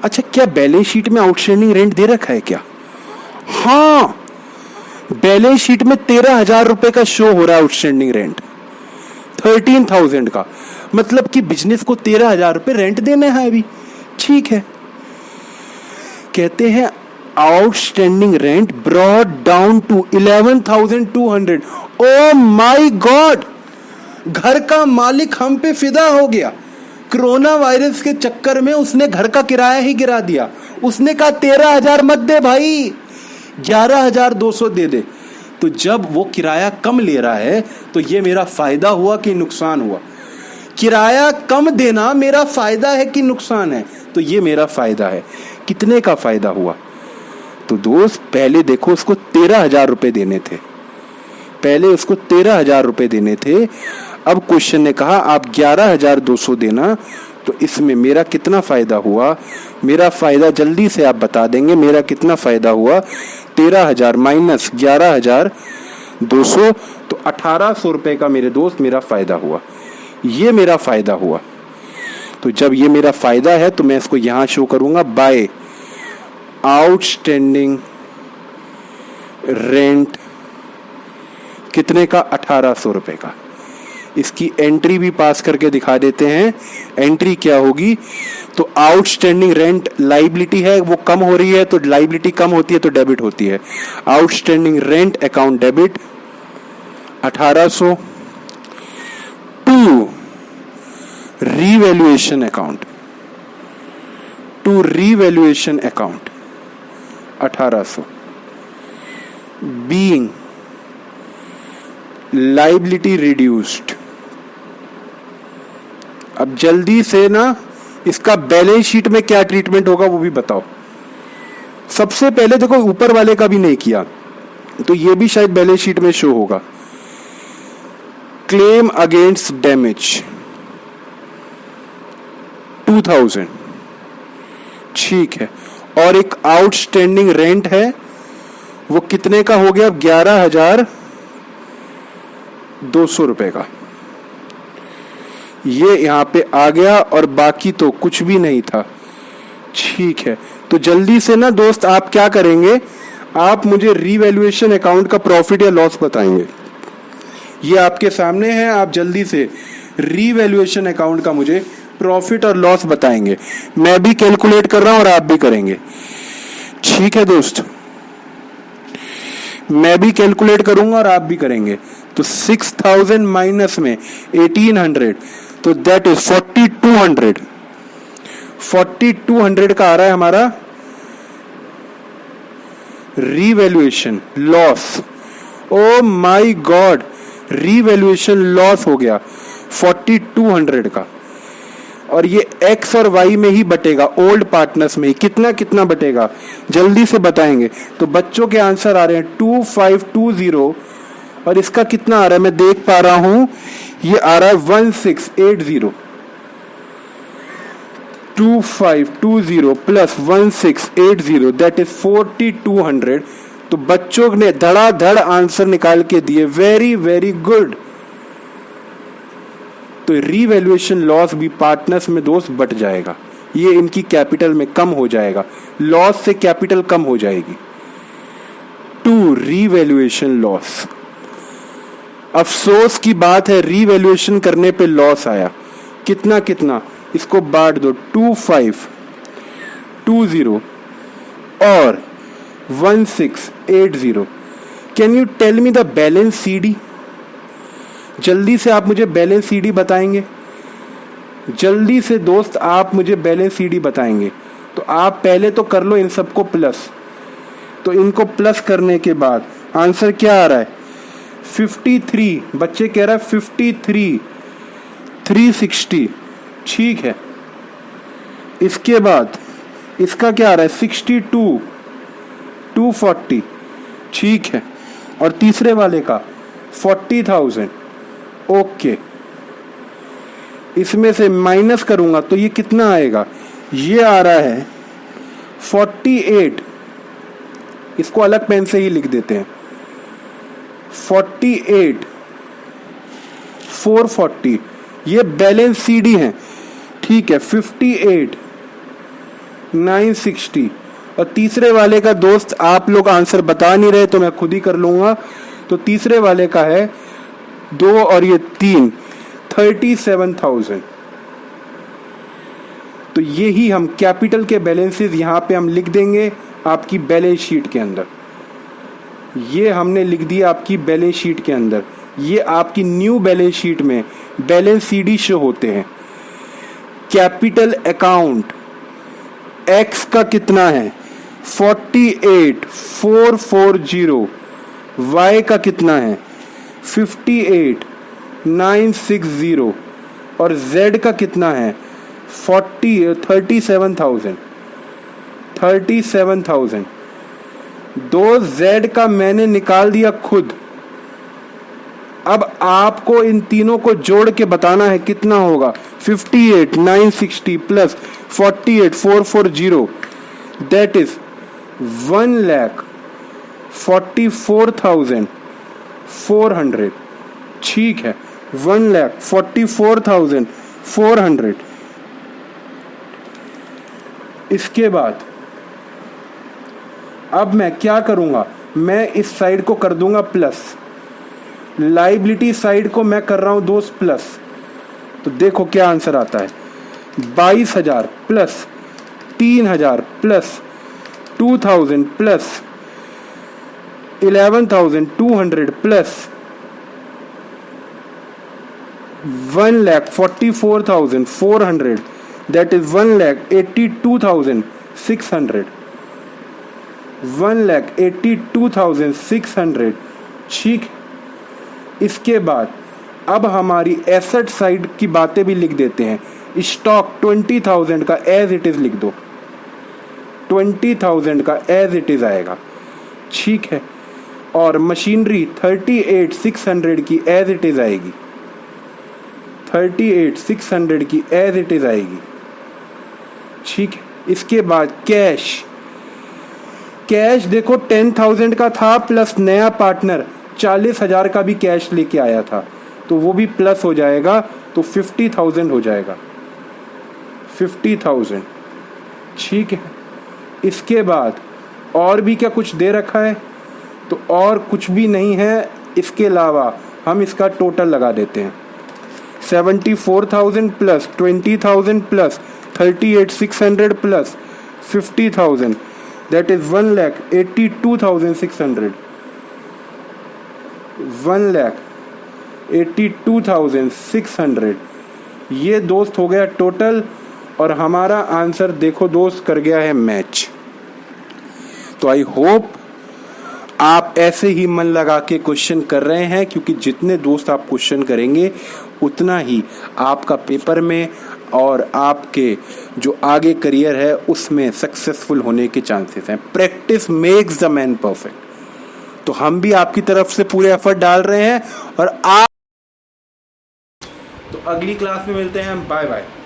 S1: अच्छा, क्या बैलेंस शीट में आउटस्टैंडिंग रेंट दे रखा है क्या? हाँ, बैलेंस शीट में 13,000 रुपए का शो हो रहा है आउटस्टैंडिंग रेंट, 13,000 का। मतलब कि बिजनेस को 13,000 रुपए रेंट देने हैं अभी। ठीक है, कहते हैं outstanding rent brought down to 11,200। Oh my god, घर का मालिक हम पे फिदा हो गया। कोरोना वायरस के चक्कर में उसने घर का किराया ही गिरा दिया। उसने कहा 13,000 मत दे भाई, 11,200 दे दे। तो जब वो किराया कम ले रहा है, तो ये मेरा फायदा हुआ कि नुकसान हुआ? किराया कम देना मेरा फायदा है कि नुकसान है? तो ये मेरा फायदा है। कितने का फायदा हुआ? तो दोस्त पहले देखो, उसको 13,000 रुपए देने थे, पहले उसको 13,000 रुपये देने थे, अब क्वेश्चन ने कहा आप 11,200 देना। तो इसमें मेरा कितना फ़ायदा हुआ? मेरा फ़ायदा जल्दी से आप बता देंगे, मेरा कितना फ़ायदा हुआ? 13,000 माइनस 11,200, तो 1,800 रुपये का मेरे दोस्त मेरा फ़ायदा हुआ। ये मेरा फ़ायदा हुआ। तो जब ये मेरा फ़ायदा है तो मैं इसको यहाँ शो करूँगा, बाय आउटस्टैंडिंग रेंट कितने का? 1,800 रुपये का। इसकी एंट्री भी पास करके दिखा देते हैं। एंट्री क्या होगी? तो आउटस्टैंडिंग रेंट लाइबिलिटी है, वो कम हो रही है, तो लाइबिलिटी कम होती है तो डेबिट होती है। Outstanding rent account debit 1,800 to revaluation account, to revaluation account 1,800 being liability reduced. अब जल्दी से ना इसका बैलेंस शीट में क्या ट्रीटमेंट होगा वो भी बताओ। सबसे पहले देखो, ऊपर वाले का भी नहीं किया तो ये भी शायद बैलेंस शीट में शो होगा। क्लेम अगेंस्ट डैमेज 2,000, ठीक है। और एक आउटस्टैंडिंग रेंट है, वो कितने का हो गया? 11,200 रुपए का। ये यहां पे आ गया और बाकी तो कुछ भी नहीं था, ठीक है। तो जल्दी से ना दोस्त आप क्या करेंगे, आप मुझे रीवैल्यूएशन अकाउंट का प्रॉफिट या लॉस बताएंगे। ये आपके सामने है, आप जल्दी से रीवैल्यूएशन अकाउंट का मुझे प्रॉफिट और लॉस बताएंगे। मैं भी कैलकुलेट कर रहा हूं और आप भी करेंगे, ठीक है दोस्त। मैं भी कैलकुलेट करूंगा और आप भी करेंगे। तो 6,000 माइनस में 1,800, तो दैट इज 4,200। 4,200 का आ रहा है हमारा revaluation loss. O my God, revaluation loss हो गया 4,200 का। और ये एक्स और वाई में ही बटेगा, ओल्ड पार्टनर्स में ही। कितना कितना बटेगा जल्दी से बताएंगे। तो बच्चों के आंसर आ रहे हैं 2,520, और इसका कितना आ रहा है मैं देख पा रहा हूं, ये आ रहा है 1,680। 2,520 प्लस 1,680 दैट इज 4,200। तो बच्चों ने धड़ाधड़ आंसर निकाल के दिए, वेरी वेरी गुड। तो रीवैल्यूएशन लॉस भी पार्टनर्स में दोस्त बट जाएगा, ये इनकी कैपिटल में कम हो जाएगा, लॉस से कैपिटल कम हो जाएगी। To revaluation loss. अफसोस की बात है रीवैल्यूएशन करने पे लॉस आया। कितना कितना, इसको बांट दो, 2,520 और 1,680। Can you tell me the balance CD? जल्दी से आप मुझे बैलेंस सीडी बताएंगे, जल्दी से दोस्त आप मुझे बैलेंस सीडी बताएंगे। तो आप पहले तो कर लो इन सबको प्लस। तो इनको प्लस करने के बाद आंसर क्या आ रहा है? 53। बच्चे कह रहा है 53, 360, ठीक है। इसके बाद इसका क्या आ रहा है? 62, 240, ठीक है। और तीसरे वाले का 40,000, ओके। इसमें से माइनस करूंगा तो ये कितना आएगा? ये आ रहा है 48। इसको अलग पेन से ही लिख देते हैं, 48, 440। ये बैलेंस सीडी है, ठीक है। 58, 960। और तीसरे वाले का दोस्त आप लोग आंसर बता नहीं रहे तो मैं खुद ही कर लूंगा। तो तीसरे वाले का है 2 और ये 3, 37,000। तो यही हम कैपिटल के बैलेंसेस यहां पे हम लिख देंगे आपकी बैलेंस शीट के अंदर। ये हमने लिख दिया आपकी बैलेंस शीट के अंदर। ये आपकी न्यू बैलेंस शीट में बैलेंस सीडी शो होते हैं। कैपिटल अकाउंट एक्स का कितना है? 48,440। वाई का कितना है? 58,960। और जेड का कितना है? 37,000। 37,000। दो जेड का मैंने निकाल दिया खुद, अब आपको इन तीनों को जोड़ के बताना है कितना होगा। 58,960 प्लस 48,440 दैट इज 1,44,400। ठीक है, 1,44,400। इसके बाद अब मैं क्या करूंगा, मैं इस साइड को कर दूंगा प्लस, लाइबिलिटी साइड को मैं कर रहा हूं दोस्त प्लस। तो देखो क्या आंसर आता है, 22,000 plus 3,000 plus 2,000 plus 11,200 plus 1,44,400 that is 1,82,600। 1,82,600। ठीक, इसके बाद अब हमारी एसेट साइड की बातें भी लिख देते हैं। स्टॉक 20,000 का एज इट इज लिख दो, 20,000 का एज इट इज आएगा। ठीक है, और मशीनरी 38,600 की एज इट इज आएगी, 38,600 की एज इट इज आएगी। ठीक है, इसके बाद कैश, कैश देखो 10,000 का था प्लस नया पार्टनर 40,000 का भी कैश लेके आया था, तो वो भी प्लस हो जाएगा, तो 50,000 हो जाएगा, 50,000। ठीक है, इसके बाद और भी क्या कुछ दे रखा है, तो और कुछ भी नहीं है। इसके अलावा हम इसका टोटल लगा देते हैं, 74,000 plus 20,000 plus 38,600 plus 50,000 that is 1,82,600, 1,82,600। ये दोस्त हो गया टोटल, और हमारा आंसर देखो दोस्त कर गया है मैच। तो आई होप आप ऐसे ही मन लगा के क्वेश्चन कर रहे हैं, क्योंकि जितने दोस्त आप क्वेश्चन करेंगे उतना ही आपका पेपर में और आपके जो आगे करियर है उसमें सक्सेसफुल होने के चांसेस हैं। Practice makes the man perfect. तो हम भी आपकी तरफ से पूरे एफर्ट डाल रहे हैं, और आप तो अगली क्लास में मिलते हैं। Bye bye.